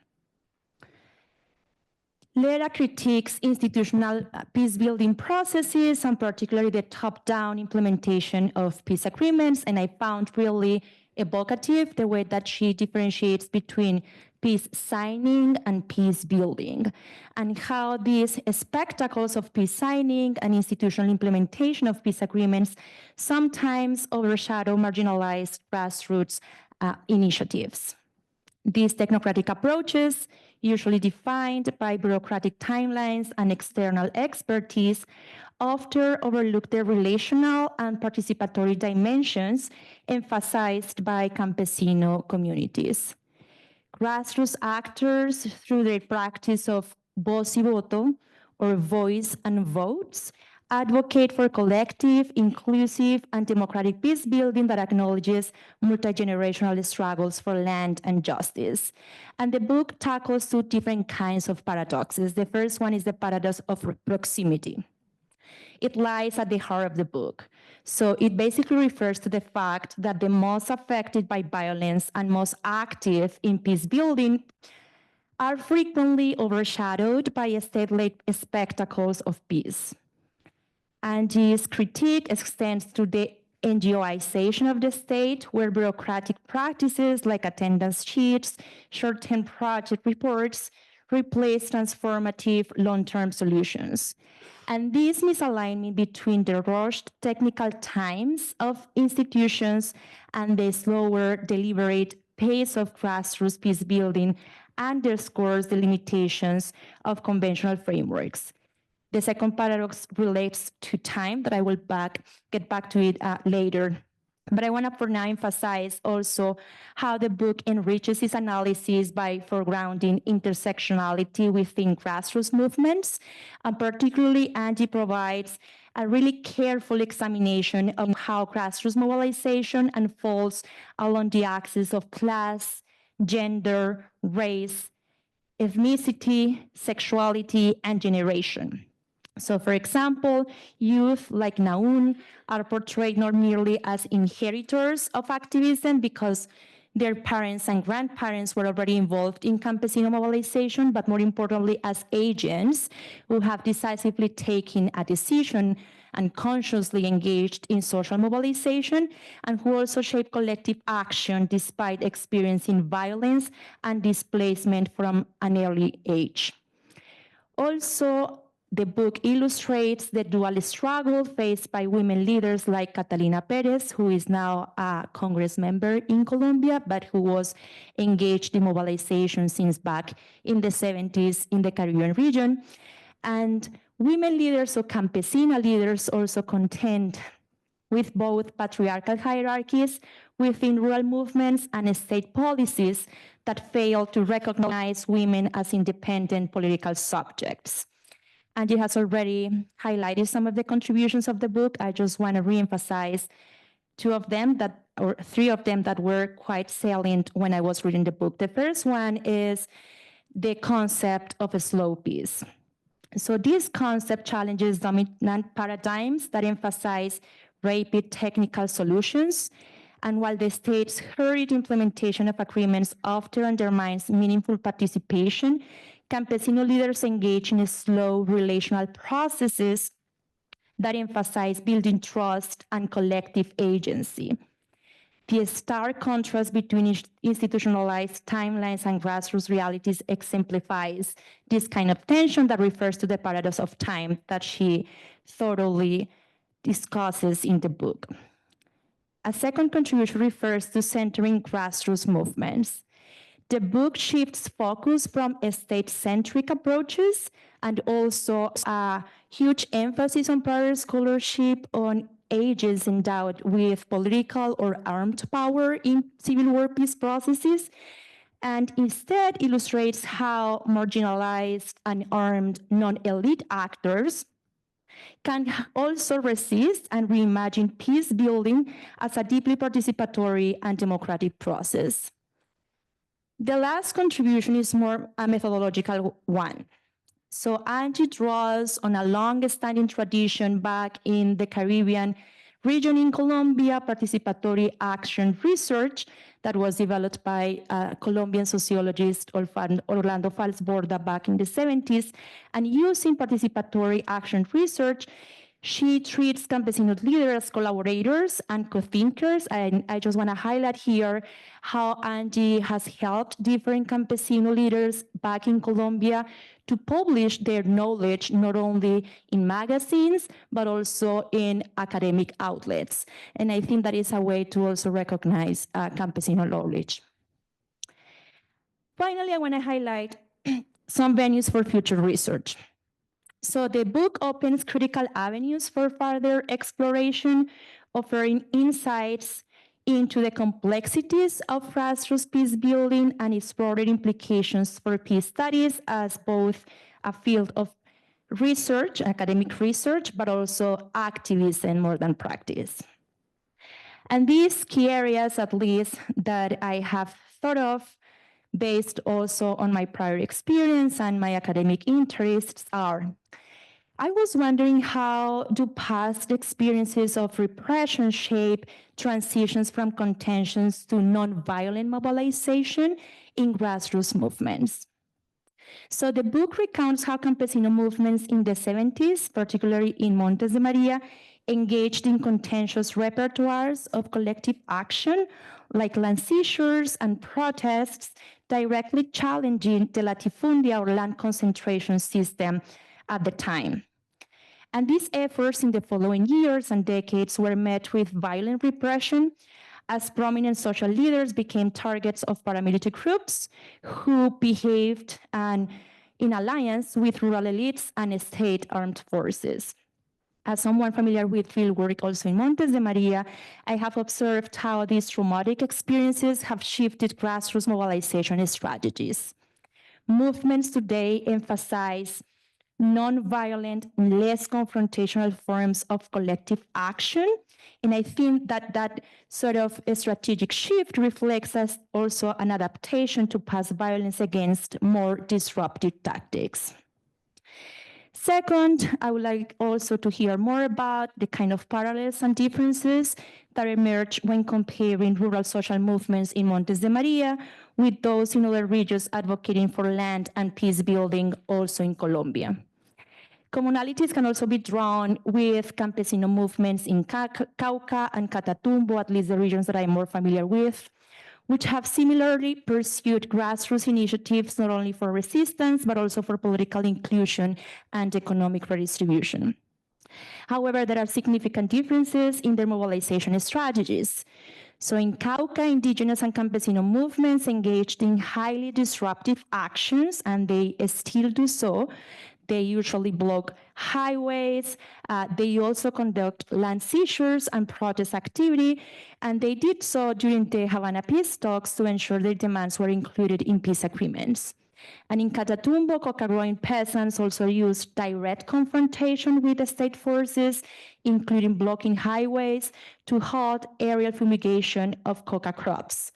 Lederach critiques institutional peace-building processes, and particularly the top-down implementation of peace agreements, and I found really evocative the way that she differentiates between peace signing and peace building, and how these spectacles of peace signing and institutional implementation of peace agreements sometimes overshadow marginalized grassroots initiatives. These technocratic approaches, usually defined by bureaucratic timelines and external expertise, often overlook the relational and participatory dimensions emphasized by campesino communities. Grassroots actors, through their practice of voz y voto, or voice and votes, advocate for collective, inclusive, and democratic peace building that acknowledges multi-generational struggles for land and justice. And the book tackles two different kinds of paradoxes. The first one is the paradox of proximity. It lies at the heart of the book. So it basically refers to the fact that the most affected by violence and most active in peace building are frequently overshadowed by state-led spectacles of peace. Angie's critique extends to the NGOization of the state, where bureaucratic practices like attendance sheets, short-term project reports replace transformative long-term solutions. And this misalignment between the rushed technical times of institutions and the slower, deliberate pace of grassroots peace building underscores the limitations of conventional frameworks. The second paradox relates to time, but I will get back to it later. But I want to for now emphasize also how the book enriches its analysis by foregrounding intersectionality within grassroots movements. And particularly, Angie provides a really careful examination of how grassroots mobilization unfolds along the axis of class, gender, race, ethnicity, sexuality, and generation. So, for example, youth like Naun are portrayed not merely as inheritors of activism because their parents and grandparents were already involved in campesino mobilization, but more importantly, as agents who have decisively taken a decision and consciously engaged in social mobilization, and who also shape collective action despite experiencing violence and displacement from an early age. Also, the book illustrates the dual struggle faced by women leaders like Catalina Perez, who is now a Congress member in Colombia, but who was engaged in mobilization since back in the 70s in the Caribbean region. And women leaders or campesina leaders also contend with both patriarchal hierarchies within rural movements and state policies that fail to recognize women as independent political subjects. Angie has already highlighted some of the contributions of the book. I just want to reemphasize three of them that were quite salient when I was reading the book. The first one is the concept of a slow peace. So this concept challenges dominant paradigms that emphasize rapid technical solutions. And while the state's hurried implementation of agreements often undermines meaningful participation, campesino leaders engage in slow relational processes that emphasize building trust and collective agency. The stark contrast between institutionalized timelines and grassroots realities exemplifies this kind of tension that refers to the paradox of time that she thoroughly discusses in the book. A second contribution refers to centering grassroots movements. The book shifts focus from state-centric approaches and also a huge emphasis on prior scholarship on agents endowed with political or armed power in civil war peace processes, and instead illustrates how marginalized and armed non-elite actors can also resist and reimagine peace building as a deeply participatory and democratic process. The last contribution is more a methodological one. So Angie draws on a long-standing tradition back in the Caribbean region in Colombia, participatory action research that was developed by Colombian sociologist Orlando Falsborda back in the 70s. And using participatory action research, she treats campesino leaders as collaborators and co-thinkers. And I just want to highlight here how Angie has helped different campesino leaders back in Colombia to publish their knowledge not only in magazines, but also in academic outlets. And I think that is a way to also recognize campesino knowledge. Finally, I want to highlight some venues for future research. So the book opens critical avenues for further exploration, offering insights into the complexities of grassroots peace building and its broader implications for peace studies as both a field of research, academic research, but also activism more than practice. And these key areas, at least, that I have thought of based also on my prior experience and my academic interests are, I was wondering, how do past experiences of repression shape transitions from contentions to nonviolent mobilization in grassroots movements? So the book recounts how campesino movements in the 70s, particularly in Montes de Maria, engaged in contentious repertoires of collective action, like land seizures and protests, directly challenging the latifundia or land concentration system at the time. And these efforts in the following years and decades were met with violent repression as prominent social leaders became targets of paramilitary groups who behaved in alliance with rural elites and state armed forces. As someone familiar with fieldwork also in Montes de Maria, I have observed how these traumatic experiences have shifted grassroots mobilization strategies. Movements today emphasize non-violent, less confrontational forms of collective action. And I think that that sort of a strategic shift reflects as also an adaptation to past violence against more disruptive tactics. Second, I would like also to hear more about the kind of parallels and differences that emerge when comparing rural social movements in Montes de Maria with those in other regions advocating for land and peace building also in Colombia. Commonalities can also be drawn with campesino movements in Cauca and Catatumbo, at least the regions that I'm more familiar with, which have similarly pursued grassroots initiatives not only for resistance, but also for political inclusion and economic redistribution. However, there are significant differences in their mobilization strategies. So in Cauca, indigenous and campesino movements engaged in highly disruptive actions, and they still do so. They usually block highways. They also conduct land seizures and protest activity, and they did so during the Havana peace talks to ensure their demands were included in peace agreements. And in Catatumbo, coca-growing peasants also used direct confrontation with the state forces, including blocking highways to halt aerial fumigation of coca crops.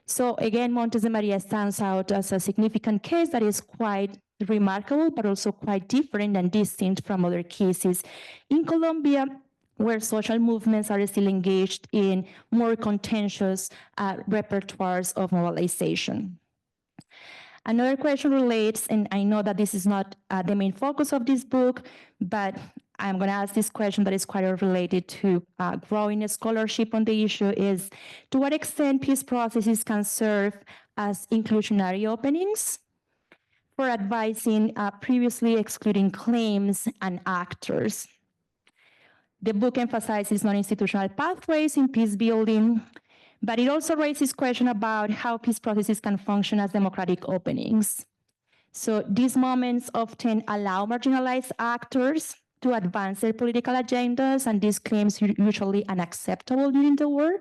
So again, Montes de Maria stands out as a significant case that is quite remarkable, but also quite different and distinct from other cases in Colombia, where social movements are still engaged in more contentious repertoires of mobilization. Another question relates, and I know that this is not the main focus of this book, but I'm going to ask this question that is quite related to growing scholarship on the issue, is to what extent peace processes can serve as inclusionary openings for advising previously excluding claims and actors. The book emphasizes non-institutional pathways in peace building, but it also raises questions about how peace processes can function as democratic openings. So these moments often allow marginalized actors to advance their political agendas, and these claims are usually unacceptable during the war,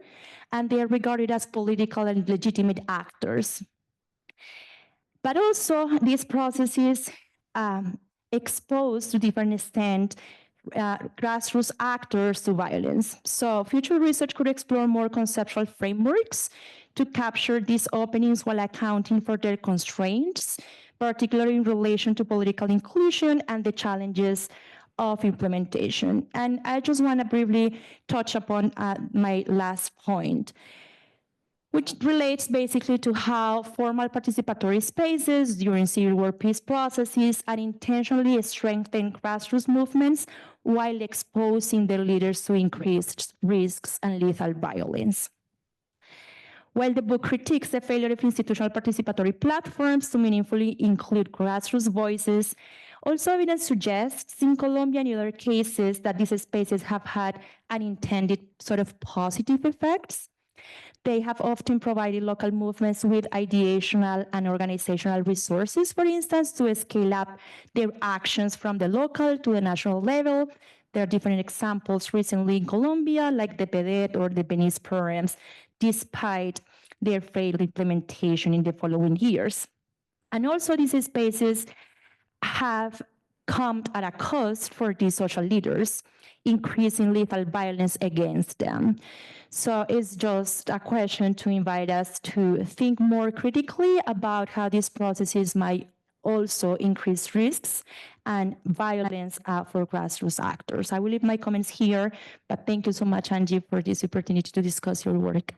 and they are regarded as political and legitimate actors. But also, these processes expose to different extent grassroots actors to violence. So future research could explore more conceptual frameworks to capture these openings while accounting for their constraints, particularly in relation to political inclusion and the challenges of implementation. And I just want to briefly touch upon my last point, which relates basically to how formal participatory spaces during civil war peace processes are intentionally strengthen grassroots movements while exposing their leaders to increased risks and lethal violence. While the book critiques the failure of institutional participatory platforms to meaningfully include grassroots voices, also evidence suggests in Colombia and other cases that these spaces have had unintended sort of positive effects. They have often provided local movements with ideational and organizational resources, for instance, to scale up their actions from the local to the national level. There are different examples recently in Colombia, like the PEDET or the Venice programs, despite their failed implementation in the following years. And also these spaces have come at a cost for these social leaders, increasing lethal violence against them. So it's just a question to invite us to think more critically about how these processes might also increase risks and violence for grassroots actors. I will leave my comments here, but thank you so much, Angie, for this opportunity to discuss your work.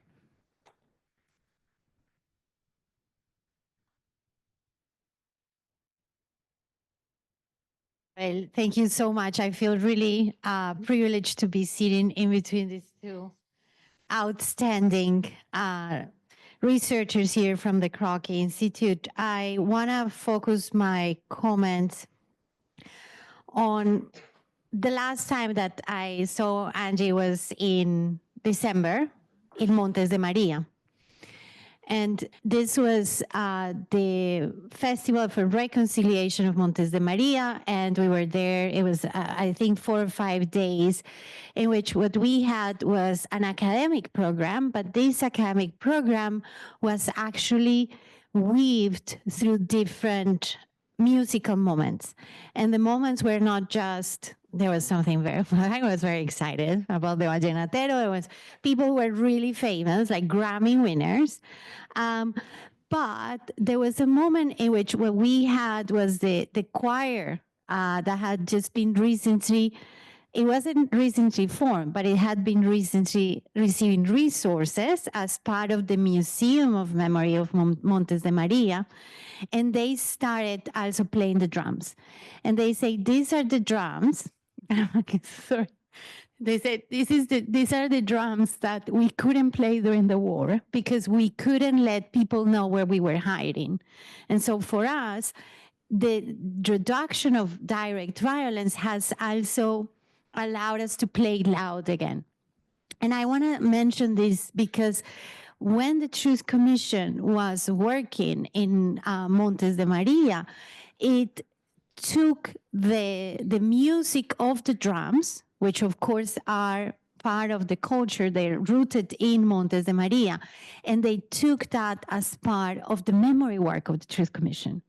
Well, thank you so much. I feel really privileged to be sitting in between these two outstanding researchers here from the Kroc Institute. I want to focus my comments on the last time that I saw Angie was in December in Montes de Maria. And this was the Festival for Reconciliation of Montes de Maria, and we were there. It was, I think, 4 or 5 days, in which what we had was an academic program, but this academic program was actually weaved through different musical moments. And the moments were not just, there was something very, I was very excited about the Vallenatero. It was people who were really famous, like Grammy winners. But there was a moment in which what we had was the choir that had just been recently, it wasn't recently formed, but it had been recently receiving resources as part of the Museum of Memory of Montes de Maria. And they started also playing the drums. And they say, these are the drums. Sorry. They said, these are the drums that we couldn't play during the war because we couldn't let people know where we were hiding. And so for us, the reduction of direct violence has also allowed us to play loud again. And I want to mention this because when the Truth Commission was working in Montes de Maria, it took the music of the drums, which of course are part of the culture, they're rooted in Montes de Maria, and they took that as part of the memory work of the Truth Commission.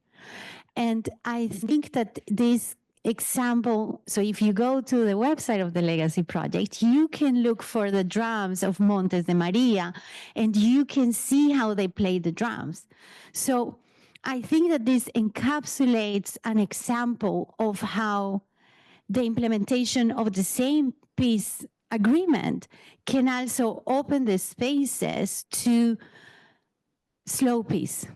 And I think that this example, so if you go to the website of the Legacy Project, you can look for the drums of Montes de Maria, and you can see how they play the drums. So I think that this encapsulates an example of how the implementation of the same peace agreement can also open the spaces to slow peace.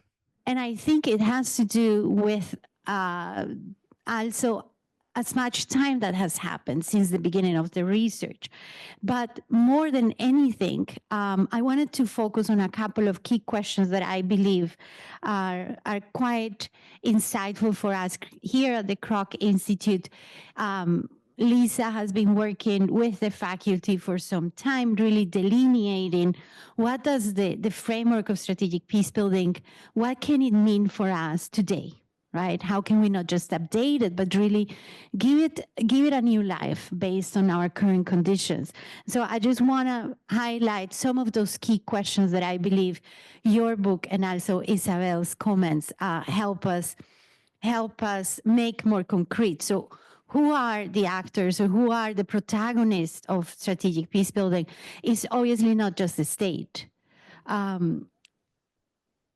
And I think it has to do with also as much time that has happened since the beginning of the research. But more than anything, I wanted to focus on a couple of key questions that I believe are quite insightful for us here at the Kroc Institute. Lisa has been working with the faculty for some time, really delineating what does the framework of strategic peace building, what can it mean for us today? Right? How can we not just update it, but really give it a new life based on our current conditions? So I just want to highlight some of those key questions that I believe your book and also Isabel's comments help us make more concrete. So who are the actors or who are the protagonists of strategic peace building? It's obviously not just the state.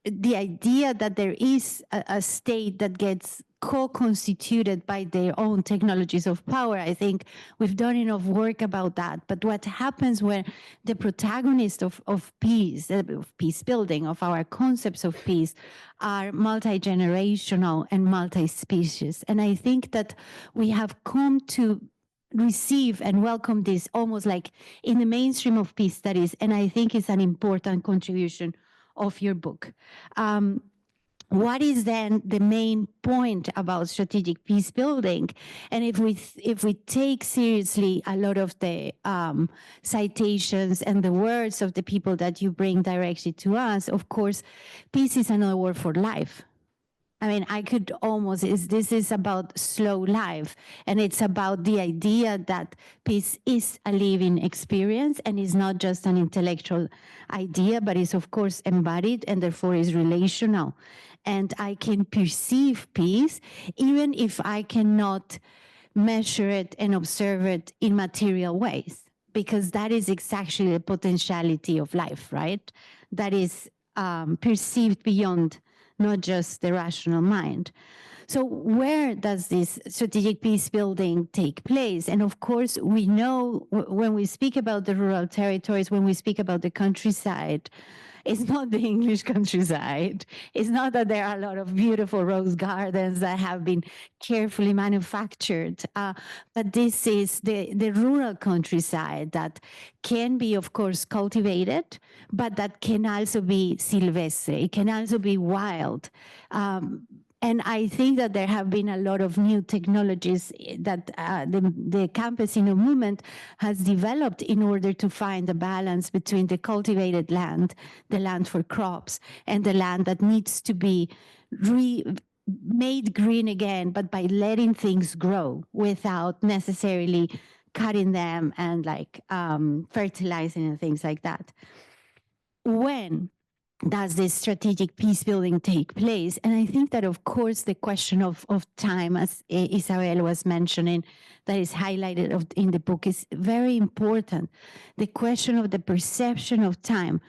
The idea that there is a state that gets co-constituted by their own technologies of power, I think we've done enough work about that. But what happens when the protagonists of peace, of peace building, of our concepts of peace, are multi-generational and multi-species? And I think that we have come to receive and welcome this almost like in the mainstream of peace studies, and I think it's an important contribution of your book. What is then the main point about strategic peace building? And if we take seriously a lot of the citations and the words of the people that you bring directly to us, of course, peace is another word for life. I mean, I could almost, this is about slow life, and it's about the idea that peace is a living experience and is not just an intellectual idea, but is of course embodied and therefore is relational. And I can perceive peace even if I cannot measure it and observe it in material ways, because that is exactly the potentiality of life, right? That is perceived beyond not just the rational mind. So where does this strategic peace building take place? And of course, we know when we speak about the rural territories, when we speak about the countryside, it's not the English countryside. It's not that there are a lot of beautiful rose gardens that have been carefully manufactured, but this is the rural countryside that can be, of course, cultivated, but that can also be silvestre. It can also be wild. And I think that there have been a lot of new technologies that the campesino movement has developed in order to find a balance between the cultivated land, the land for crops, and the land that needs to be made green again, but by letting things grow without necessarily cutting them and like fertilizing and things like that. When does this strategic peace building take place? And I think that, of course, the question of time, as Isabel was mentioning, that is highlighted in the book, is very important. The question of the perception of time.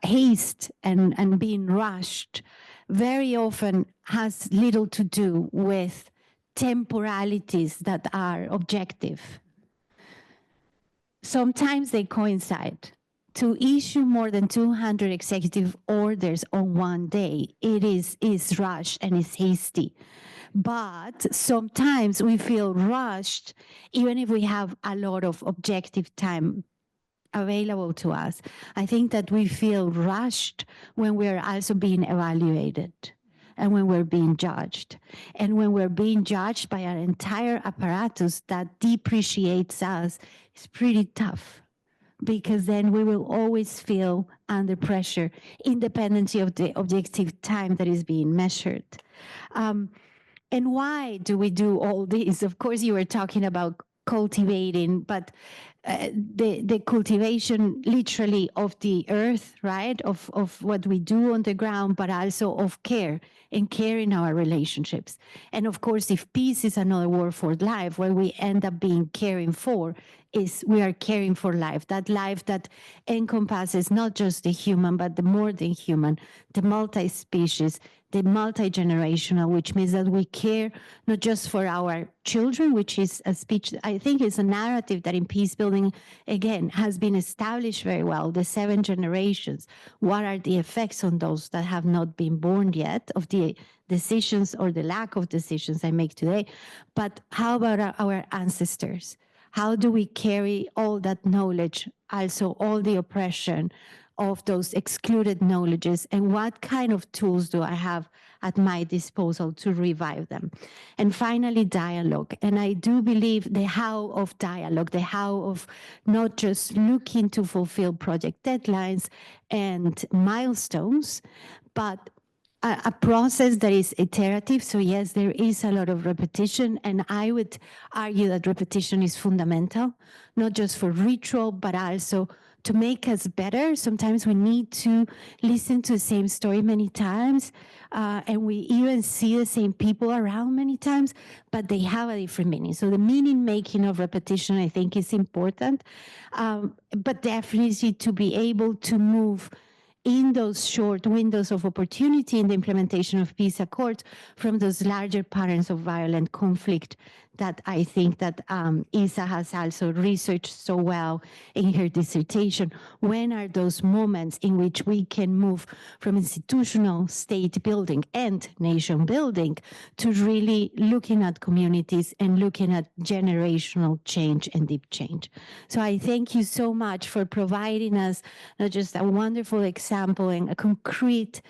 Haste and being rushed very often has little to do with temporalities that are objective. Sometimes they coincide. To issue more than 200 executive orders on one day, it is rushed and is hasty. But sometimes we feel rushed, even if we have a lot of objective time available to us. I think that we feel rushed when we're also being evaluated and when we're being judged. And when we're being judged by an entire apparatus that depreciates us, it's pretty tough, because then we will always feel under pressure, independently of the objective time that is being measured. And why do we do all this? Of course, you were talking about cultivating, but the cultivation literally of the earth, right? Of what we do on the ground, but also of care and care in our relationships. And of course, if peace is another word for life, what we end up being caring for is we are caring for life that encompasses not just the human, but the more than human, the multi-species, the multi-generational, which means that we care not just for our children, which is a speech, I think is a narrative that in peace building, again, has been established very well, the 7 generations. What are the effects on those that have not been born yet of the decisions or the lack of decisions I make today? But how about our ancestors? How do we carry all that knowledge, also all the oppression of those excluded knowledges, and what kind of tools do I have at my disposal to revive them? And finally, dialogue. And I do believe the how of dialogue, the how of not just looking to fulfill project deadlines and milestones, but a process that is iterative. So yes, there is a lot of repetition, and I would argue that repetition is fundamental, not just for ritual, but also to make us better. Sometimes we need to listen to the same story many times, and we even see the same people around many times, but they have a different meaning. So the meaning making of repetition, I think, is important, but definitely to be able to move in those short windows of opportunity in the implementation of peace accords from those larger patterns of violent conflict that I think that Isa has also researched so well in her dissertation. When are those moments in which we can move from institutional state building and nation building to really looking at communities and looking at generational change and deep change? So I thank you so much for providing us not just a wonderful example and a concrete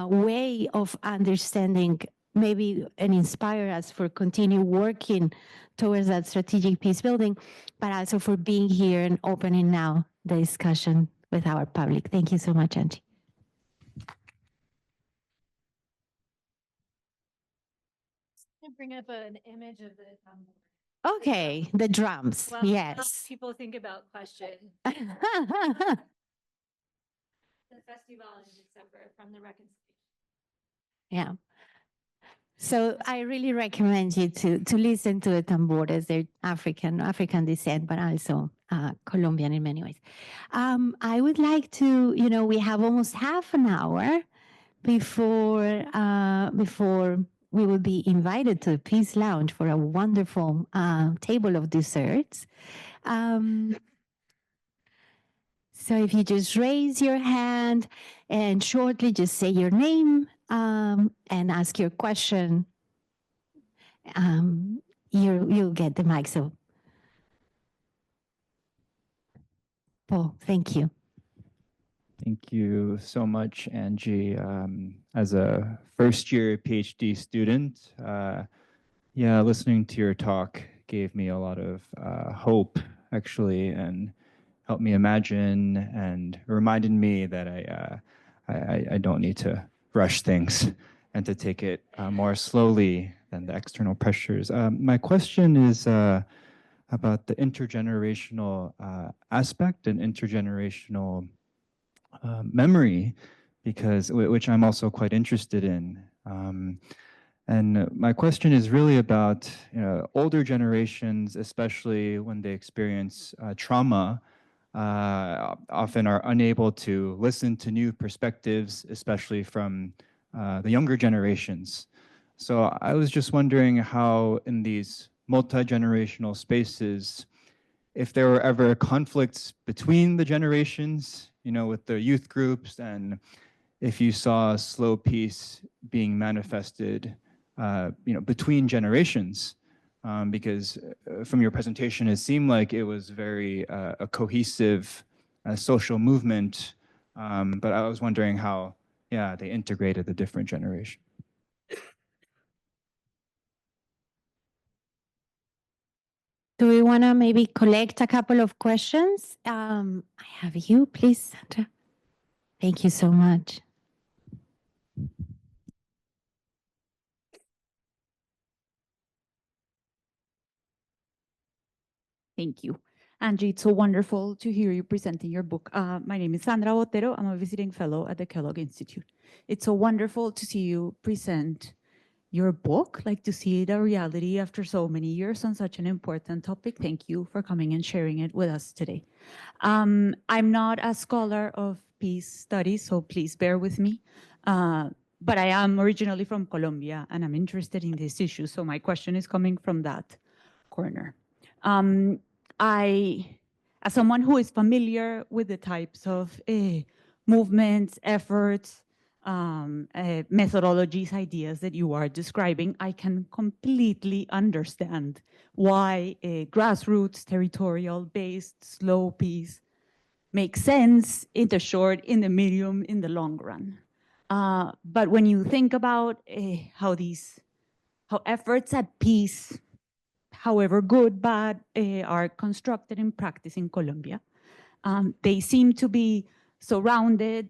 way of understanding maybe and inspire us for continue working towards that strategic peace building, but also for being here and opening now the discussion with our public. Thank you so much, Angie. I'm bring up an image of the Okay, the drums, well, yes. people think about question. The festival in December from the reconciliation. Yeah. So I really recommend you to listen to the tambores. They're African descent, but also Colombian in many ways. I would like to, we have almost half an hour before we will be invited to the Peace Lounge for a wonderful table of desserts. So if you just raise your hand and shortly just say your name and ask your question, you'll get the mic. So, Paul, thank you. Thank you so much, Angie. as a first-year PhD student, yeah, listening to your talk gave me a lot of hope, actually, and helped me imagine and reminded me that I don't need to rush things and to take it more slowly than the external pressures. My question is about the intergenerational aspect and intergenerational memory, because which I'm also quite interested in. And my question is really about older generations, especially when they experience trauma, often are unable to listen to new perspectives, especially from the younger generations. So I was just wondering how in these multi-generational spaces, if there were ever conflicts between the generations, with the youth groups, and if you saw slow peace being manifested, between generations, because from your presentation, it seemed like it was very a cohesive social movement, but I was wondering how, yeah, they integrated the different generations. Do we want to maybe collect a couple of questions? I have you, please, Sandra. Thank you so much. Thank you. Angie, it's so wonderful to hear you presenting your book. My name is Sandra Botero. I'm a visiting fellow at the Kellogg Institute. It's so wonderful to see you present your book, like to see the reality after so many years on such an important topic. Thank you for coming and sharing it with us today. I'm not a scholar of peace studies, so please bear with me. But I am originally from Colombia, and I'm interested in this issue, so my question is coming from that corner. As someone who is familiar with the types of movements, efforts, methodologies, ideas that you are describing, I can completely understand why a grassroots, territorial-based, slow peace makes sense in the short, in the medium, in the long run. But when you think about how efforts at peace, however good, bad, are constructed in practice in Colombia, they seem to be surrounded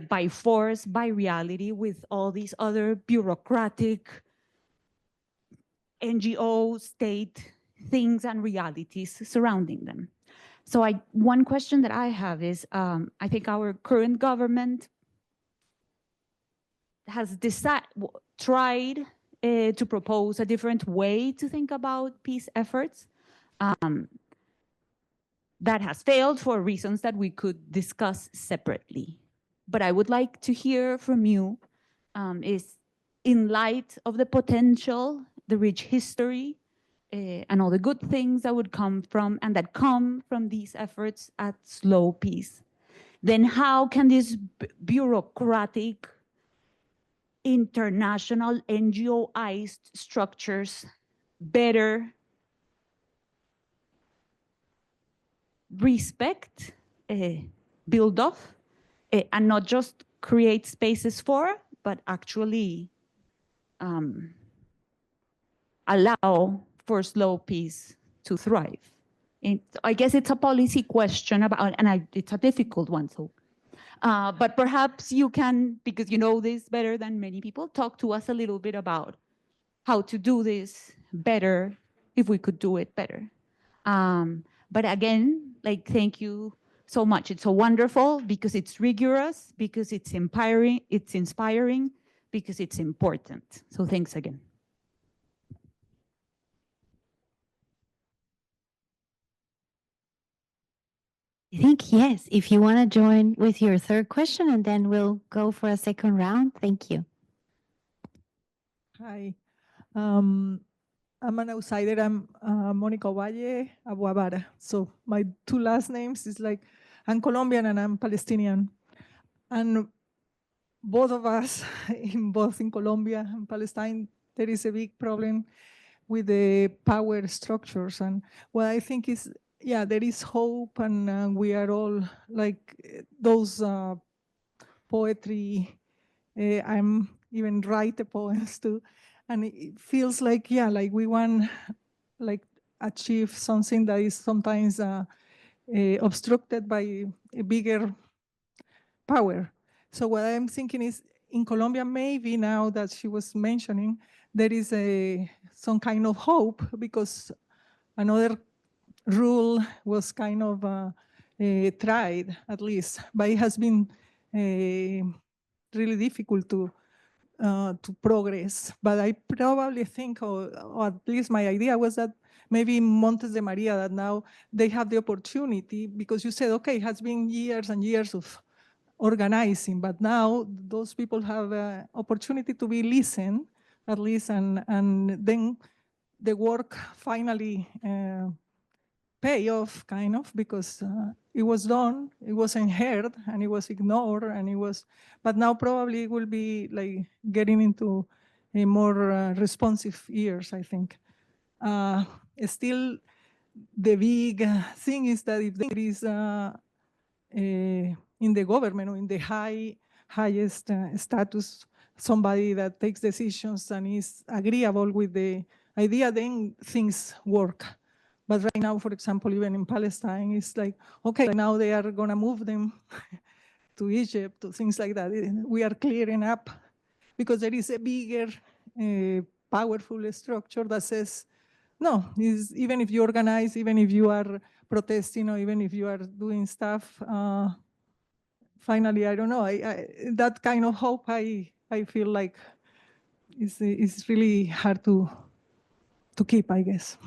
by force, by reality, with all these other bureaucratic NGO, state things and realities surrounding them. So one question that I have is, I think our current government has tried to propose a different way to think about peace efforts. That has failed for reasons that we could discuss separately. But I would like to hear from you, is in light of the potential, the rich history, and all the good things that would come from, and that come from these efforts at slow peace, then how can these bureaucratic, international, NGO-ized structures better respect, build off, and not just create spaces for, but actually allow for slow peace to thrive? I guess it's a policy question about, and it's a difficult one. So, but perhaps you can, because you know this better than many people, talk to us a little bit about how to do this better, if we could do it better. But again, like, thank you so much. It's so wonderful because it's rigorous, because it's inspiring, because it's important. So thanks again. I think yes, if you want to join with your third question, and then we'll go for a second round. Thank you. Hi. I'm an outsider. I'm Monica Valle Abuabara. So my two last names is like, I'm Colombian and I'm Palestinian. And both of us, both in Colombia and Palestine, there is a big problem with the power structures. And what I think is, yeah, there is hope, and we are all like those poetry I'm even write the poems too. And it feels like, yeah, like we want like achieve something that is sometimes obstructed by a bigger power. So what I'm thinking is in Colombia, maybe now that she was mentioning, there is some kind of hope because another rule was kind of tried at least, but it has been really difficult to progress. But I probably think, or at least my idea was that maybe Montes de Maria, that now they have the opportunity, because you said, okay, it has been years and years of organizing, but now those people have an opportunity to be listened, at least, and then the work finally pay off, kind of, because it was done, it wasn't heard, and it was ignored, and it was, but now probably it will be like getting into a more responsive ears, I think. Still, the big thing is that if there is in the government or in the highest status, somebody that takes decisions and is agreeable with the idea, then things work. But right now, for example, even in Palestine, it's like, okay, now they are gonna move them to Egypt, to things like that. We are clearing up because there is a bigger, powerful structure that says, no, even if you organize, even if you are protesting, or even if you are doing stuff, finally, I don't know, that kind of hope, I feel like is really hard to keep, I guess.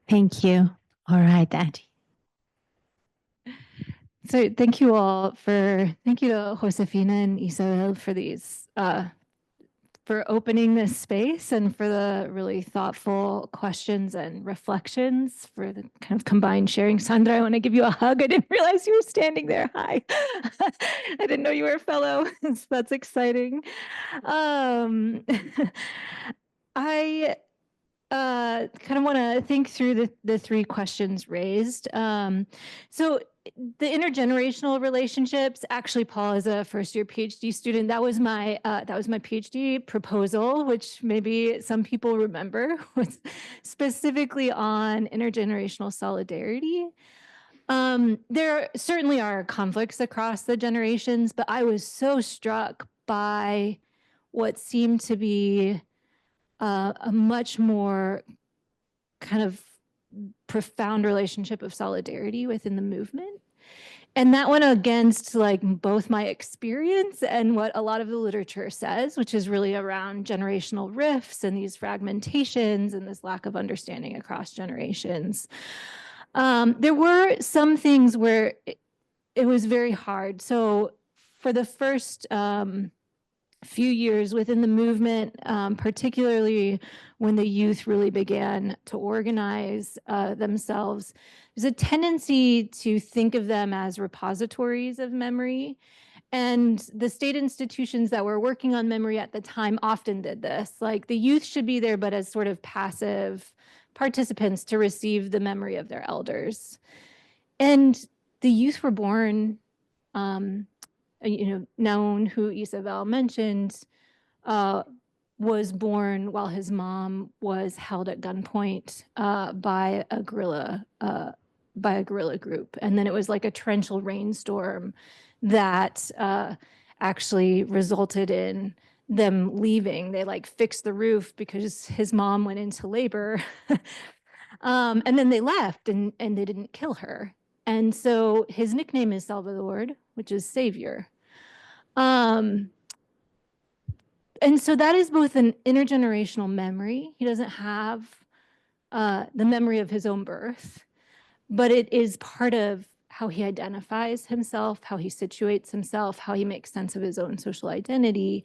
Thank you. All right, Addie. So thank you to Josefina and Isabel for these, for opening this space and for the really thoughtful questions and reflections, for the kind of combined sharing. Sandra, I want to give you a hug. I didn't realize you were standing there. Hi. I didn't know you were a fellow. That's exciting. I kind of want to think through the three questions raised. So the intergenerational relationships, actually, Paul, as a first-year PhD student, that was my PhD proposal, which maybe some people remember, was specifically on intergenerational solidarity. There certainly are conflicts across the generations, but I was so struck by what seemed to be a much more kind of profound relationship of solidarity within the movement. And that went against like both my experience and what a lot of the literature says, which is really around generational rifts and these fragmentations and this lack of understanding across generations. There were some things where it was very hard. So for the first few years within the movement, particularly when the youth really began to organize themselves, there's a tendency to think of them as repositories of memory. And the state institutions that were working on memory at the time often did this. Like the youth should be there, but as sort of passive participants to receive the memory of their elders. And the youth were born, Naun, who Isabel mentioned, was born while his mom was held at gunpoint by a guerrilla group, and then it was like a torrential rainstorm that actually resulted in them leaving. They like fixed the roof because his mom went into labor, and then they left, and they didn't kill her. And so his nickname is Salvador, which is savior. And so that is both an intergenerational memory. He doesn't have the memory of his own birth, but it is part of how he identifies himself, how he situates himself, how he makes sense of his own social identity.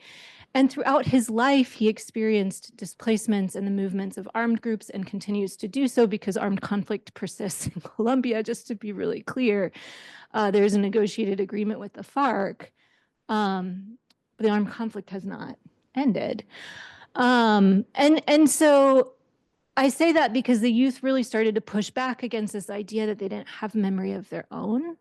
And throughout his life, he experienced displacements and the movements of armed groups and continues to do so because armed conflict persists in Colombia. Just to be really clear, there's a negotiated agreement with the FARC, but the armed conflict has not ended. And so I say that because the youth really started to push back against this idea that they didn't have memory of their own.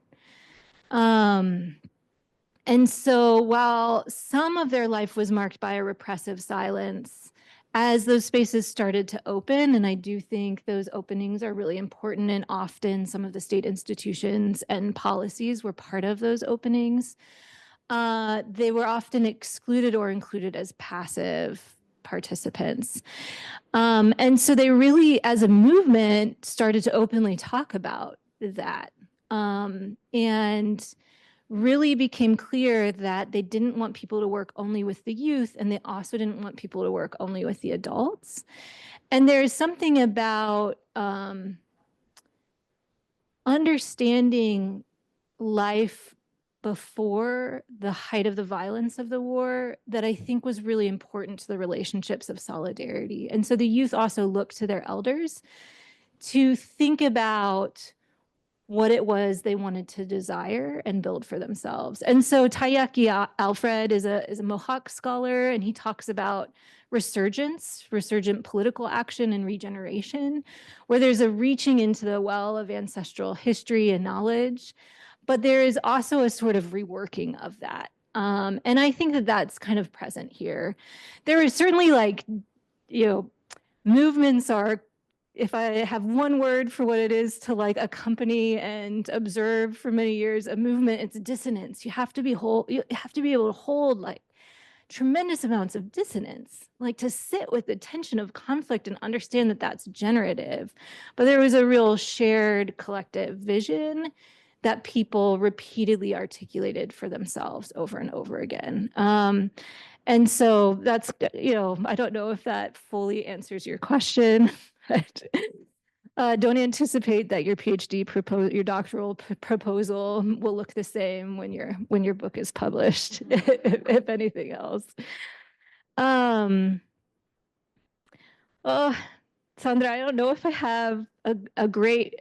And so while some of their life was marked by a repressive silence, as those spaces started to open, and I do think those openings are really important, and often some of the state institutions and policies were part of those openings, they were often excluded or included as passive participants. And so they really, as a movement, started to openly talk about that. And really became clear that they didn't want people to work only with the youth, and they also didn't want people to work only with the adults. And there's something about understanding life before the height of the violence of the war that I think was really important to the relationships of solidarity. And so the youth also looked to their elders to think about what it was they wanted to desire and build for themselves. And so Tayaki Alfred is a Mohawk scholar, and he talks about resurgent political action and regeneration, where there's a reaching into the well of ancestral history and knowledge, but there is also a sort of reworking of that. And I think that that's kind of present here. There is certainly movements are, if I have one word for what it is to accompany and observe for many years, a movement, it's dissonance. You have to be able to hold tremendous amounts of dissonance, to sit with the tension of conflict and understand that that's generative. But there was a real shared collective vision that people repeatedly articulated for themselves over and over again. And so that's, I don't know if that fully answers your question. Don't anticipate that your PhD your doctoral proposal will look the same when your book is published, if anything else. Sandra, I don't know if I have a great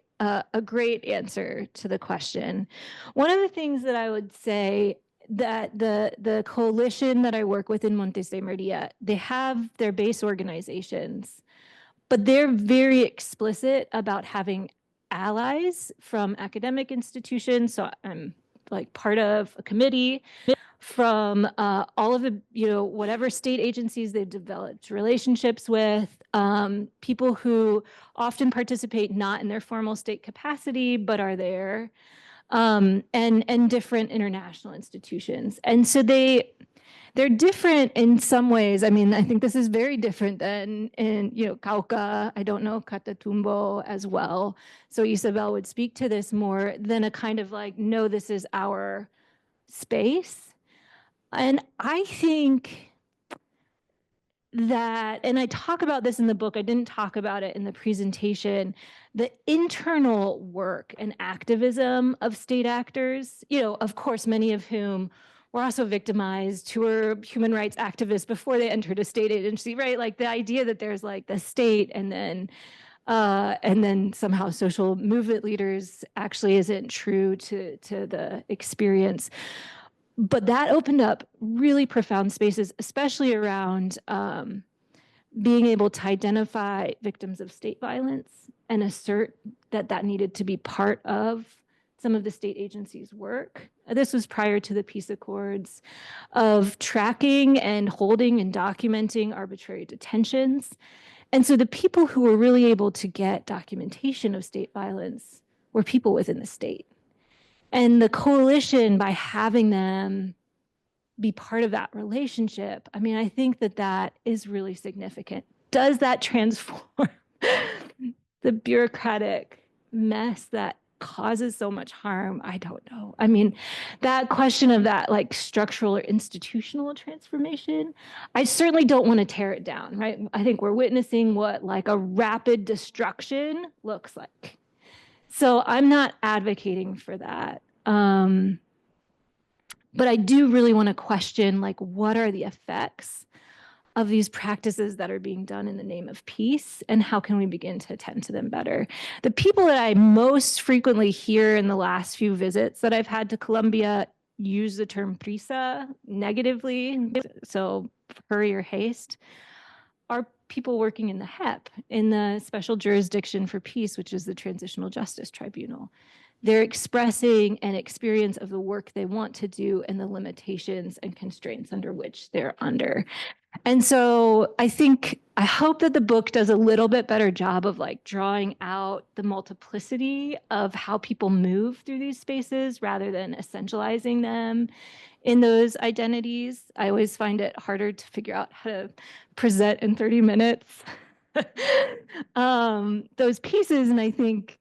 answer to the question. One of the things that I would say that the coalition that I work with in Montes de Maria, they have their base organizations, but they're very explicit about having allies from academic institutions. So I'm part of a committee from all of the, whatever state agencies they've developed relationships with, people who often participate not in their formal state capacity, but are there, and different international institutions. And so they're different in some ways. I mean, I think this is very different than in, Cauca. I don't know Catatumbo as well. So Isabel would speak to this more than a kind of no, this is our space. And I think that, and I talk about this in the book, I didn't talk about it in the presentation, the internal work and activism of state actors, of course, many of whom were also victimized, who were human rights activists before they entered a state agency, right? The idea that there's the state and then somehow social movement leaders actually isn't true to the experience. But that opened up really profound spaces, especially around being able to identify victims of state violence and assert that needed to be part of some of the state agencies' work. This was prior to the peace accords, of tracking and holding and documenting arbitrary detentions. And so the people who were really able to get documentation of state violence were people within the state. And the coalition, by having them be part of that relationship, I mean, I think that is really significant. Does that transform the bureaucratic mess that causes so much harm? I don't know. I mean, that question of that structural or institutional transformation, I certainly don't want to tear it down, right? I think we're witnessing what a rapid destruction looks like. So I'm not advocating for that. But I do really want to question, what are the effects of these practices that are being done in the name of peace, and how can we begin to attend to them better? The people that I most frequently hear in the last few visits that I've had to Colombia use the term prisa negatively, so hurry or haste, are people working in the HEP, in the Special Jurisdiction for Peace, which is the Transitional Justice Tribunal. They're expressing an experience of the work they want to do and the limitations and constraints under which they're under. And so I hope that the book does a little bit better job of like drawing out the multiplicity of how people move through these spaces rather than essentializing them in those identities. I always find it harder to figure out how to present in 30 minutes those pieces. And I think,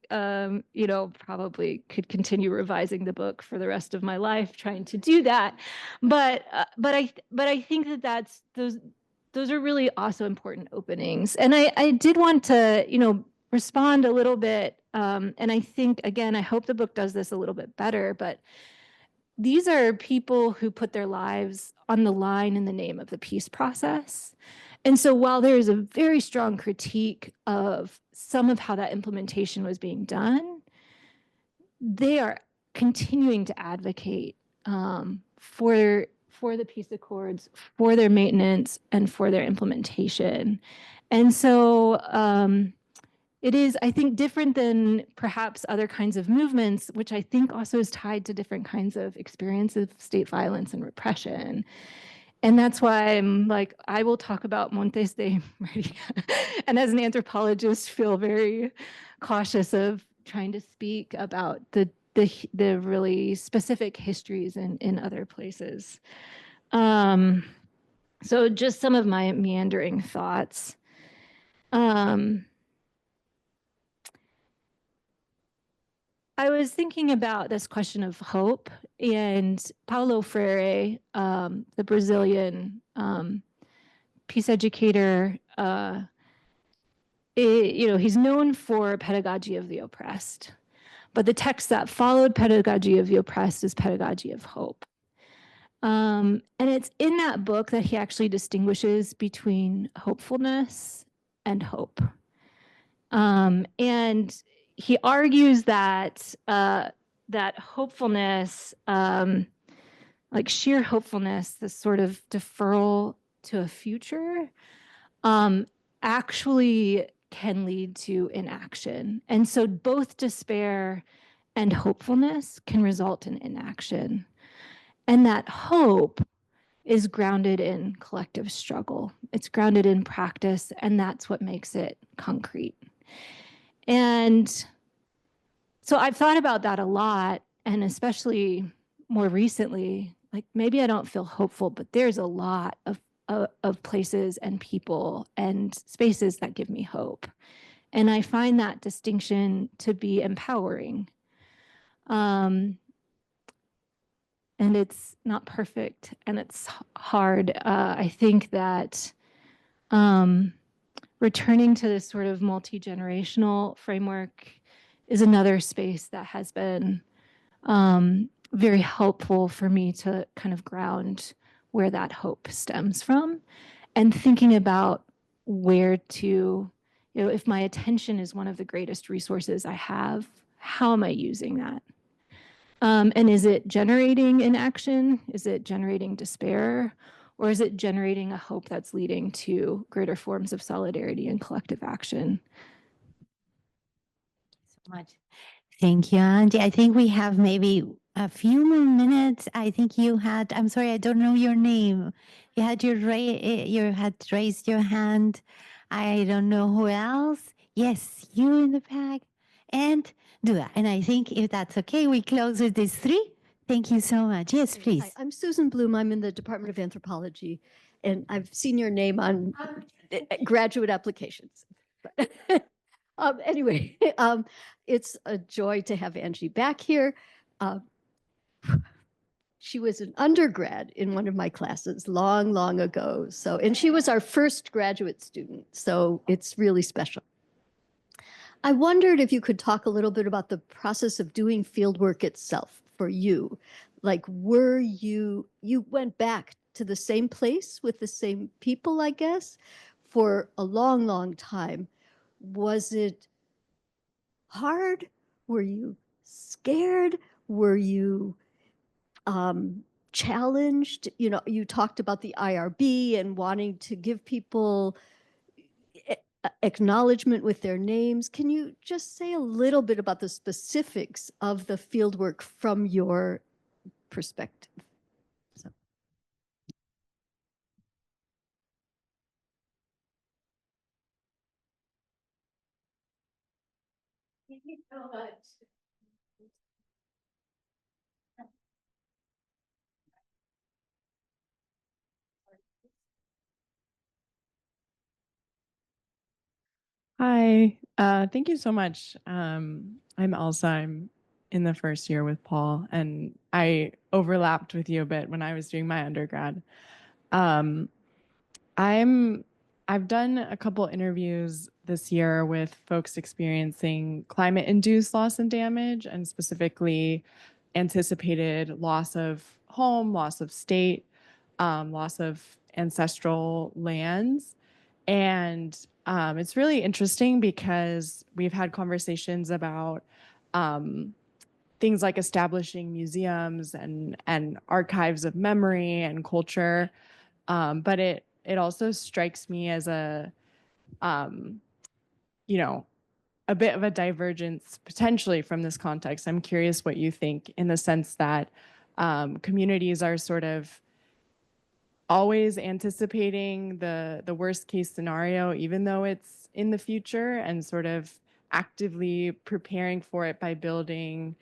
probably could continue revising the book for the rest of my life trying to do that. But I think that those are really also important openings. And I did want to, respond a little bit. And I think, again, I hope the book does this a little bit better, but these are people who put their lives on the line in the name of the peace process. And so while there is a very strong critique of some of how that implementation was being done, they are continuing to advocate for the peace accords, for their maintenance, and for their implementation. And so it is, I think, different than perhaps other kinds of movements, which I think also is tied to different kinds of experiences of state violence and repression. And that's why I'm like, I will talk about Montes de Maria, and as an anthropologist, feel very cautious of trying to speak about the really specific histories in other places. So just some of my meandering thoughts. I was thinking about this question of hope, and Paulo Freire, the Brazilian peace educator, he's known for pedagogy of the oppressed, but the text that followed pedagogy of the oppressed is pedagogy of hope. And it's in that book that he actually distinguishes between hopefulness and hope. And he argues that that hopefulness, like sheer hopefulness, this sort of deferral to a future, actually can lead to inaction. And so both despair and hopefulness can result in inaction. And that hope is grounded in collective struggle. It's grounded in practice, and that's what makes it concrete. And so I've thought about that a lot, and especially more recently, like maybe I don't feel hopeful, but there's a lot of places and people and spaces that give me hope. And I find that distinction to be empowering. And it's not perfect, and it's hard. I think that returning to this sort of multi-generational framework is another space that has been very helpful for me to kind of ground where that hope stems from, and thinking about where to, if my attention is one of the greatest resources I have, how am I using that? And is it generating inaction? Is it generating despair? Or is it generating a hope that's leading to greater forms of solidarity and collective action? So much. Thank you, Angie. I think we have maybe a few more minutes. I think you had, I'm sorry, I don't know your name. You had raised your hand. I don't know who else. Yes, you in the back. And do that. And I think if that's okay, we close with these three. Thank you so much. Yes, please. Hi, I'm Susan Bloom. I'm in the Department of Anthropology, and I've seen your name on graduate applications. Anyway, it's a joy to have Angie back here. She was an undergrad in one of my classes long, long ago. So, and she was our first graduate student. So it's really special. I wondered if you could talk a little bit about the process of doing fieldwork itself for you. Like, you went back to the same place with the same people, I guess, for a long, long time. Was it hard? Were you scared? Were you challenged? You talked about the IRB and wanting to give people acknowledgement with their names. Can you just say a little bit about the specifics of the fieldwork from your perspective? So. Thank you so much. Hi, thank you so much. I'm Elsa. I'm in the first year with Paul, and I overlapped with you a bit when I was doing my undergrad. I've done a couple interviews this year with folks experiencing climate-induced loss and damage, and specifically anticipated loss of home, loss of state, loss of ancestral lands. And it's really interesting because we've had conversations about things like establishing museums and archives of memory and culture. But it also strikes me as a a bit of a divergence potentially from this context. I'm curious what you think, in the sense that communities are sort of always anticipating the worst case scenario, even though it's in the future, and sort of actively preparing for it by building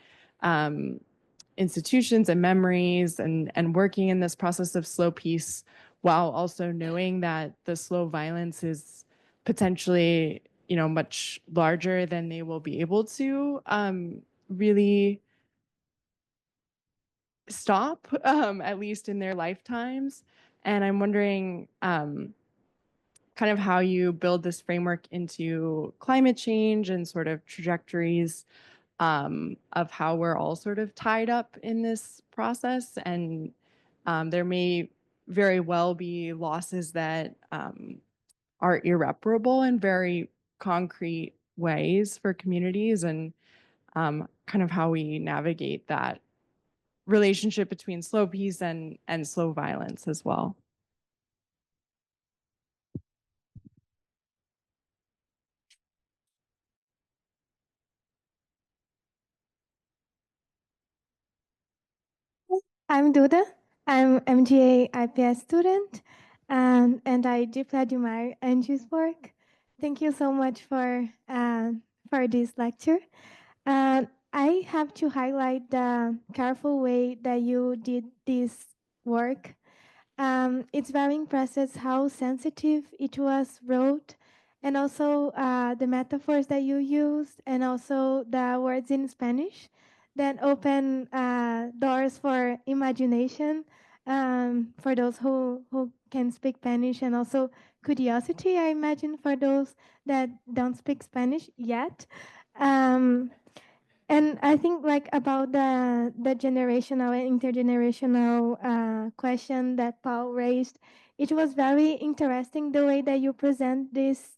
institutions and memories and working in this process of slow peace, while also knowing that the slow violence is potentially, much larger than they will be able to really stop, at least in their lifetimes. And I'm wondering kind of how you build this framework into climate change and sort of trajectories of how we're all sort of tied up in this process. And there may very well be losses that are irreparable in very concrete ways for communities, and kind of how we navigate that relationship between slow peace and slow violence as well. I'm Duda. I'm MGA IPS student, and I deeply admire Angie's work. Thank you so much for this lecture. I have to highlight the careful way that you did this work. It's very impressive how sensitive it was wrote, and also the metaphors that you used, and also the words in Spanish that open doors for imagination for those who can speak Spanish, and also curiosity, I imagine, for those that don't speak Spanish yet. Um, and I think like about the generational and intergenerational question that Paul raised, it was very interesting the way that you present this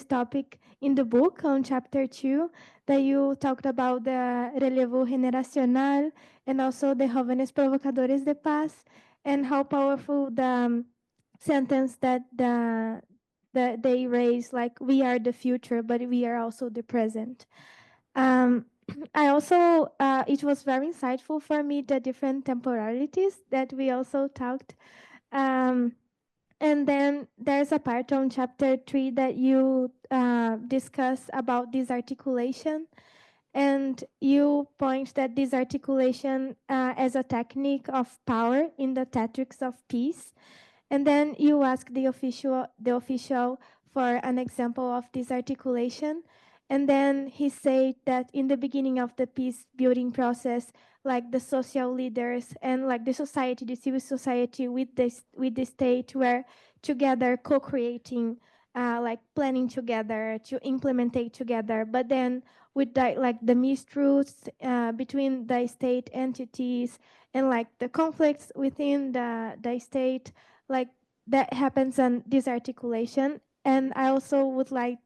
topic in the book on chapter 2, that you talked about the relevo generacional and also the jóvenes provocadores de paz, and how powerful the sentence that they raise, like we are the future, but we are also the present. I also, it was very insightful for me, the different temporalities that we also talked. And then there's a part on chapter 3 that you discuss about this articulation. And you point that this articulation as a technique of power in the tactics of peace. And then you ask the official for an example of this articulation. And then he said that in the beginning of the peace building process, like the social leaders and like the society, the civil society with the state were together co-creating, like planning together to implement it together. But then with like the mistruths between the state entities and like the conflicts within the state, like that happens on this articulation. And I also would like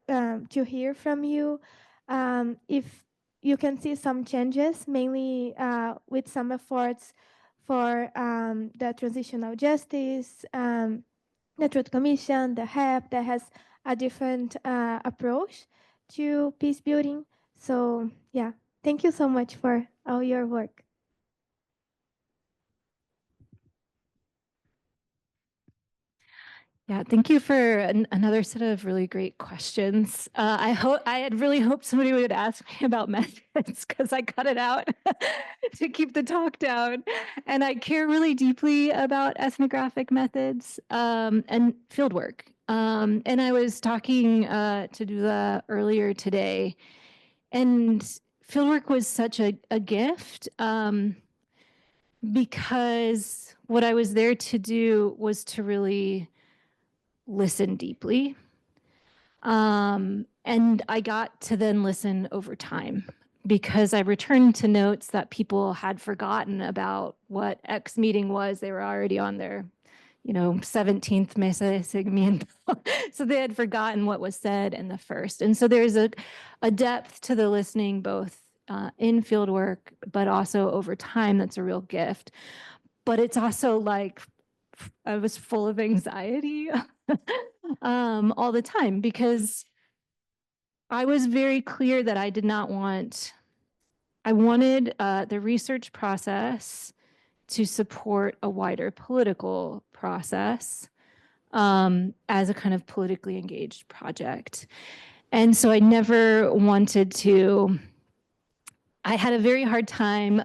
to hear from you if you can see some changes, mainly with some efforts for the transitional justice, the Truth Commission, the HEP that has a different approach to peace building. So yeah, thank you so much for all your work. Yeah, thank you for another set of really great questions. I had really hoped somebody would ask me about methods because I cut it out to keep the talk down. And I care really deeply about ethnographic methods and fieldwork. And I was talking to Dula earlier today, and fieldwork was such a gift because what I was there to do was to really listen deeply. And I got to then listen over time because I returned to notes that people had forgotten about what X meeting was. They were already on their, 17th mesa de seguimiento. So they had forgotten what was said in the first. And so there's a depth to the listening, both in fieldwork, but also over time. That's a real gift. But it's also like I was full of anxiety all the time because I was very clear that I did not want, I wanted the research process to support a wider political process as a kind of politically engaged project. And so I never wanted to, I had a very hard time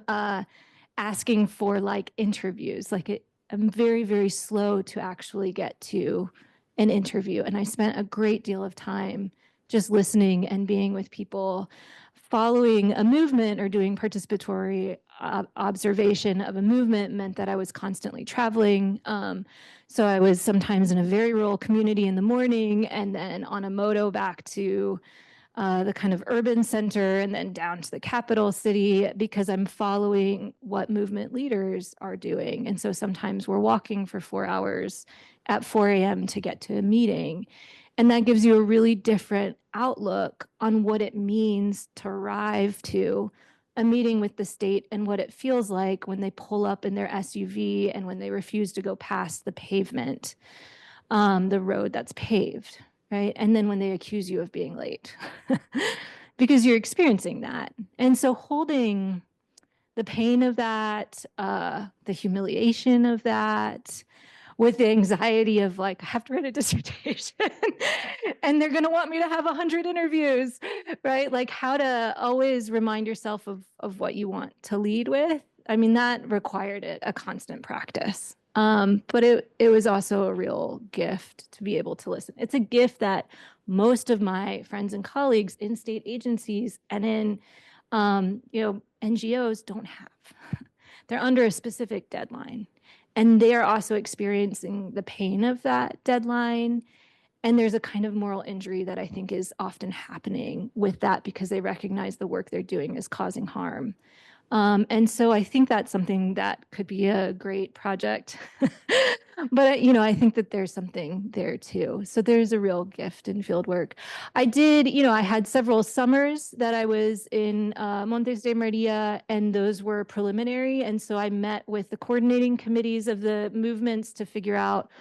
asking for like interviews. I'm very, very slow to actually get to an interview. And I spent a great deal of time just listening and being with people, following a movement or doing participatory observation of a movement meant that I was constantly traveling. So I was sometimes in a very rural community in the morning and then on a moto back to the kind of urban center and then down to the capital city because I'm following what movement leaders are doing. And so sometimes we're walking for 4 hours at 4 a.m. to get to a meeting. And that gives you a really different outlook on what it means to arrive to a meeting with the state and what it feels like when they pull up in their SUV and when they refuse to go past the pavement, the road that's paved. Right? And then when they accuse you of being late, because you're experiencing that. And so holding the pain of that, the humiliation of that, with the anxiety of like, I have to write a dissertation and they're going to want me to have 100 interviews, right? Like how to always remind yourself of what you want to lead with. I mean, that required a constant practice. But it was also a real gift to be able to listen. It's a gift that most of my friends and colleagues in state agencies and in NGOs don't have. They're under a specific deadline. And they are also experiencing the pain of that deadline. And there's a kind of moral injury that I think is often happening with that because they recognize the work they're doing is causing harm. And so I think that's something that could be a great project. But, I think that there's something there too. So there's a real gift in fieldwork. I did, I had several summers that I was in Montes de Maria, and those were preliminary. And so I met with the coordinating committees of the movements to figure out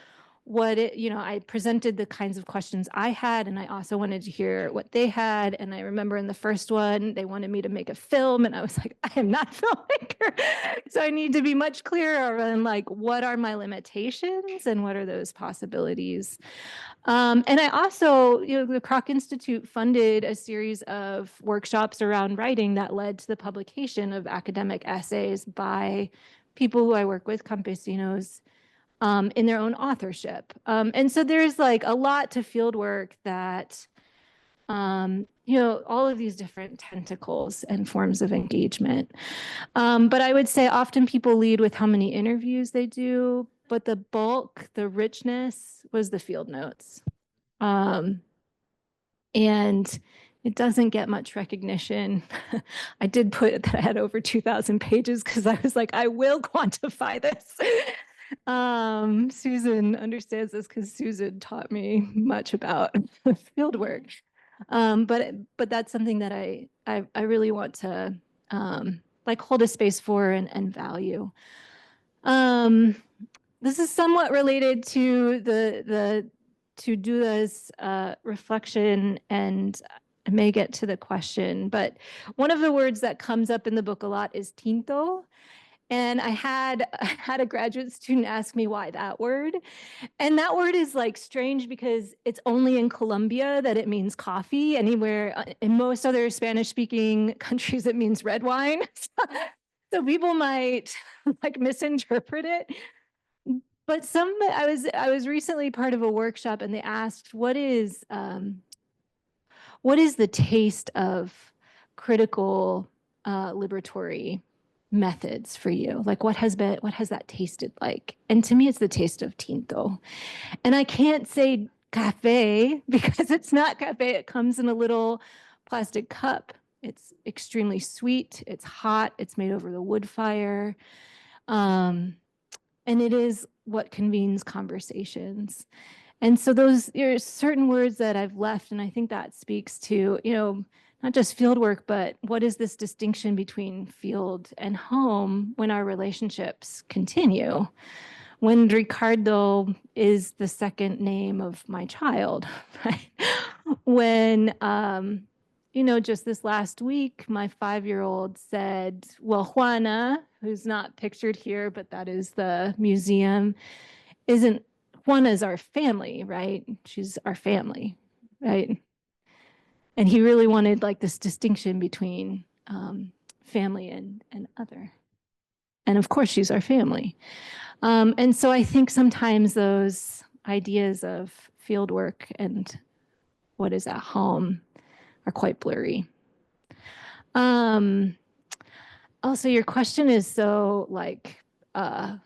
I presented the kinds of questions I had, and I also wanted to hear what they had. And I remember in the first one, they wanted me to make a film, and I was like, I am not a filmmaker. So I need to be much clearer on like, what are my limitations and what are those possibilities? And I also, the Kroc Institute funded a series of workshops around writing that led to the publication of academic essays by people who I work with, campesinos, in their own authorship. And so there's like a lot to fieldwork that, all of these different tentacles and forms of engagement. But I would say often people lead with how many interviews they do, but the bulk, the richness was the field notes. And it doesn't get much recognition. I did put that I had over 2,000 pages because I was like, I will quantify this. Susan understands this because Susan taught me much about field work. But that's something that I really want to hold a space for and value. This is somewhat related to to do this reflection, and I may get to the question, but one of the words that comes up in the book a lot is tinto. And I had a graduate student ask me why that word. And that word is like strange because it's only in Colombia that it means coffee. Anywhere in most other Spanish-speaking countries, it means red wine. So people might like misinterpret it. But I was recently part of a workshop, and they asked, what is the taste of critical liberatory methods for you? Like what has that tasted like? And to me, it's the taste of tinto. And I can't say cafe because it's not cafe. It comes in a little plastic cup. It's extremely sweet. It's hot. It's made over the wood fire. And it is what convenes conversations. And so there are certain words that I've left, and I think that speaks to, not just field work, but what is this distinction between field and home when our relationships continue? When Ricardo is the second name of my child, right? When, just this last week, my 5-year-old said, well, Juana, who's not pictured here, but that is the museum, Juana's our family, right? She's our family, right? And he really wanted like this distinction between family and other. And of course, she's our family. And so I think sometimes those ideas of field work and what is at home are quite blurry. Also, your question is so like, I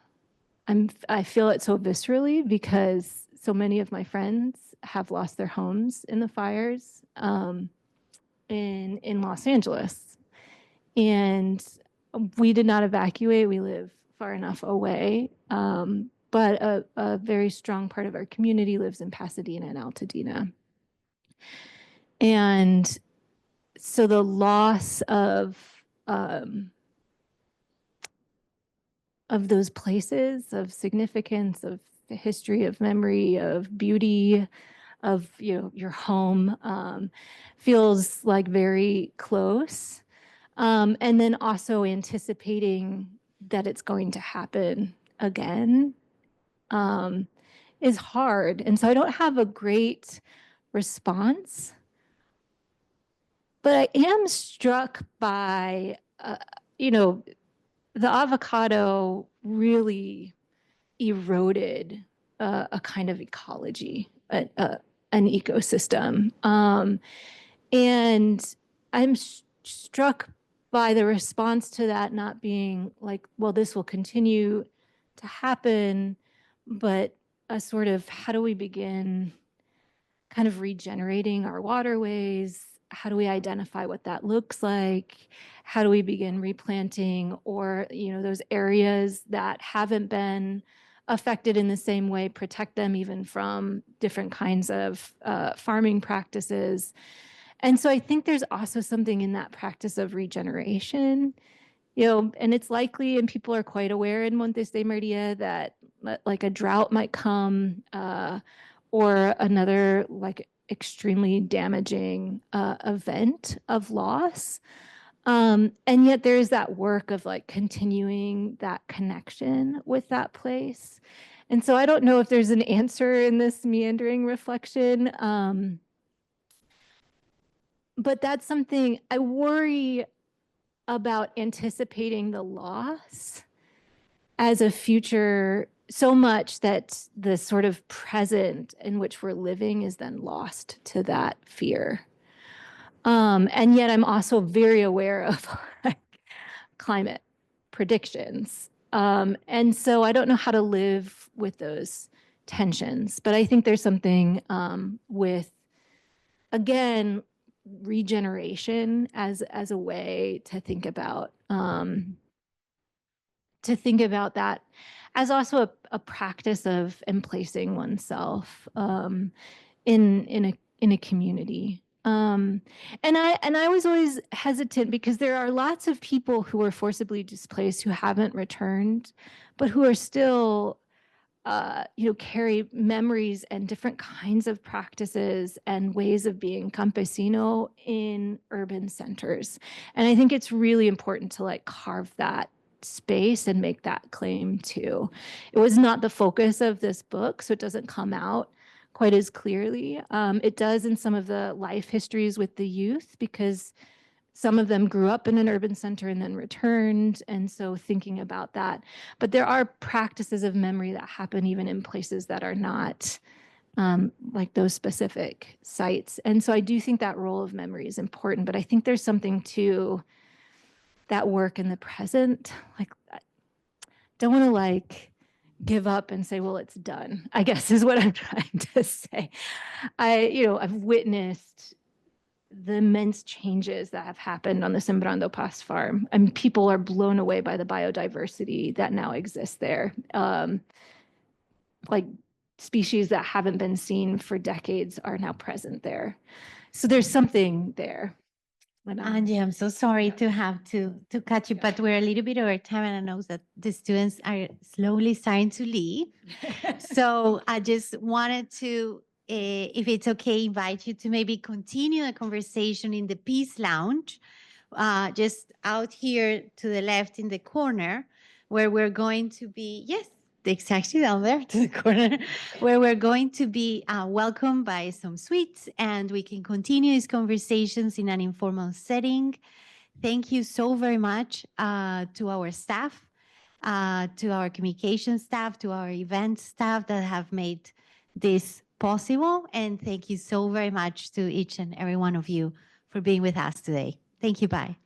feel it so viscerally because so many of my friends have lost their homes in the fires in Los Angeles. And we did not evacuate. We live far enough away. But a very strong part of our community lives in Pasadena and Altadena. And so the loss of those places of significance, of history, of memory, of beauty, of your home feels like very close. And then also anticipating that it's going to happen again is hard. And so I don't have a great response, but I am struck by, the avocado really eroded a kind of ecology, an ecosystem. And I'm struck by the response to that not being like, well, this will continue to happen, but a sort of how do we begin kind of regenerating our waterways? How do we identify what that looks like? How do we begin replanting, or those areas that haven't been affected in the same way, protect them even from different kinds of farming practices? And so I think there's also something in that practice of regeneration, and it's likely, and people are quite aware in Montes de Maria that like a drought might come or another like extremely damaging event of loss. And yet there's that work of like continuing that connection with that place. And so I don't know if there's an answer in this meandering reflection. But that's something I worry about, anticipating the loss as a future so much that the sort of present in which we're living is then lost to that fear. And yet I'm also very aware of like, climate predictions. And so I don't know how to live with those tensions, but I think there's something with, again, regeneration as a way to think about that as also a practice of emplacing oneself in a community. And I was always hesitant because there are lots of people who are forcibly displaced who haven't returned, but who are still carry memories and different kinds of practices and ways of being campesino in urban centers. And I think it's really important to like carve that space and make that claim too. It was not the focus of this book, so it doesn't come out quite as clearly. It does in some of the life histories with the youth, because some of them grew up in an urban center and then returned. And so thinking about that. But there are practices of memory that happen even in places that are not like those specific sites. And so I do think that role of memory is important, but I think there's something to that work in the present. Like, I don't want to like give up and say, well, it's done, I guess is what I'm trying to say. I've witnessed the immense changes that have happened on the Sembrando Paz farm. I mean, people are blown away by the biodiversity that now exists there. Like species that haven't been seen for decades are now present there. So there's something there. Angie, I'm so sorry to have to cut you, but we're a little bit over time, and I know that the students are slowly starting to leave. So I just wanted to, if it's okay, invite you to maybe continue the conversation in the Peace Lounge, just out here to the left in the corner, where we're going to be, yes, exactly down there to the corner, where we're going to be welcomed by some sweets, and we can continue these conversations in an informal setting. Thank you so very much to our staff, to our communication staff, to our event staff that have made this possible. And thank you so very much to each and every one of you for being with us today. Thank you. Bye.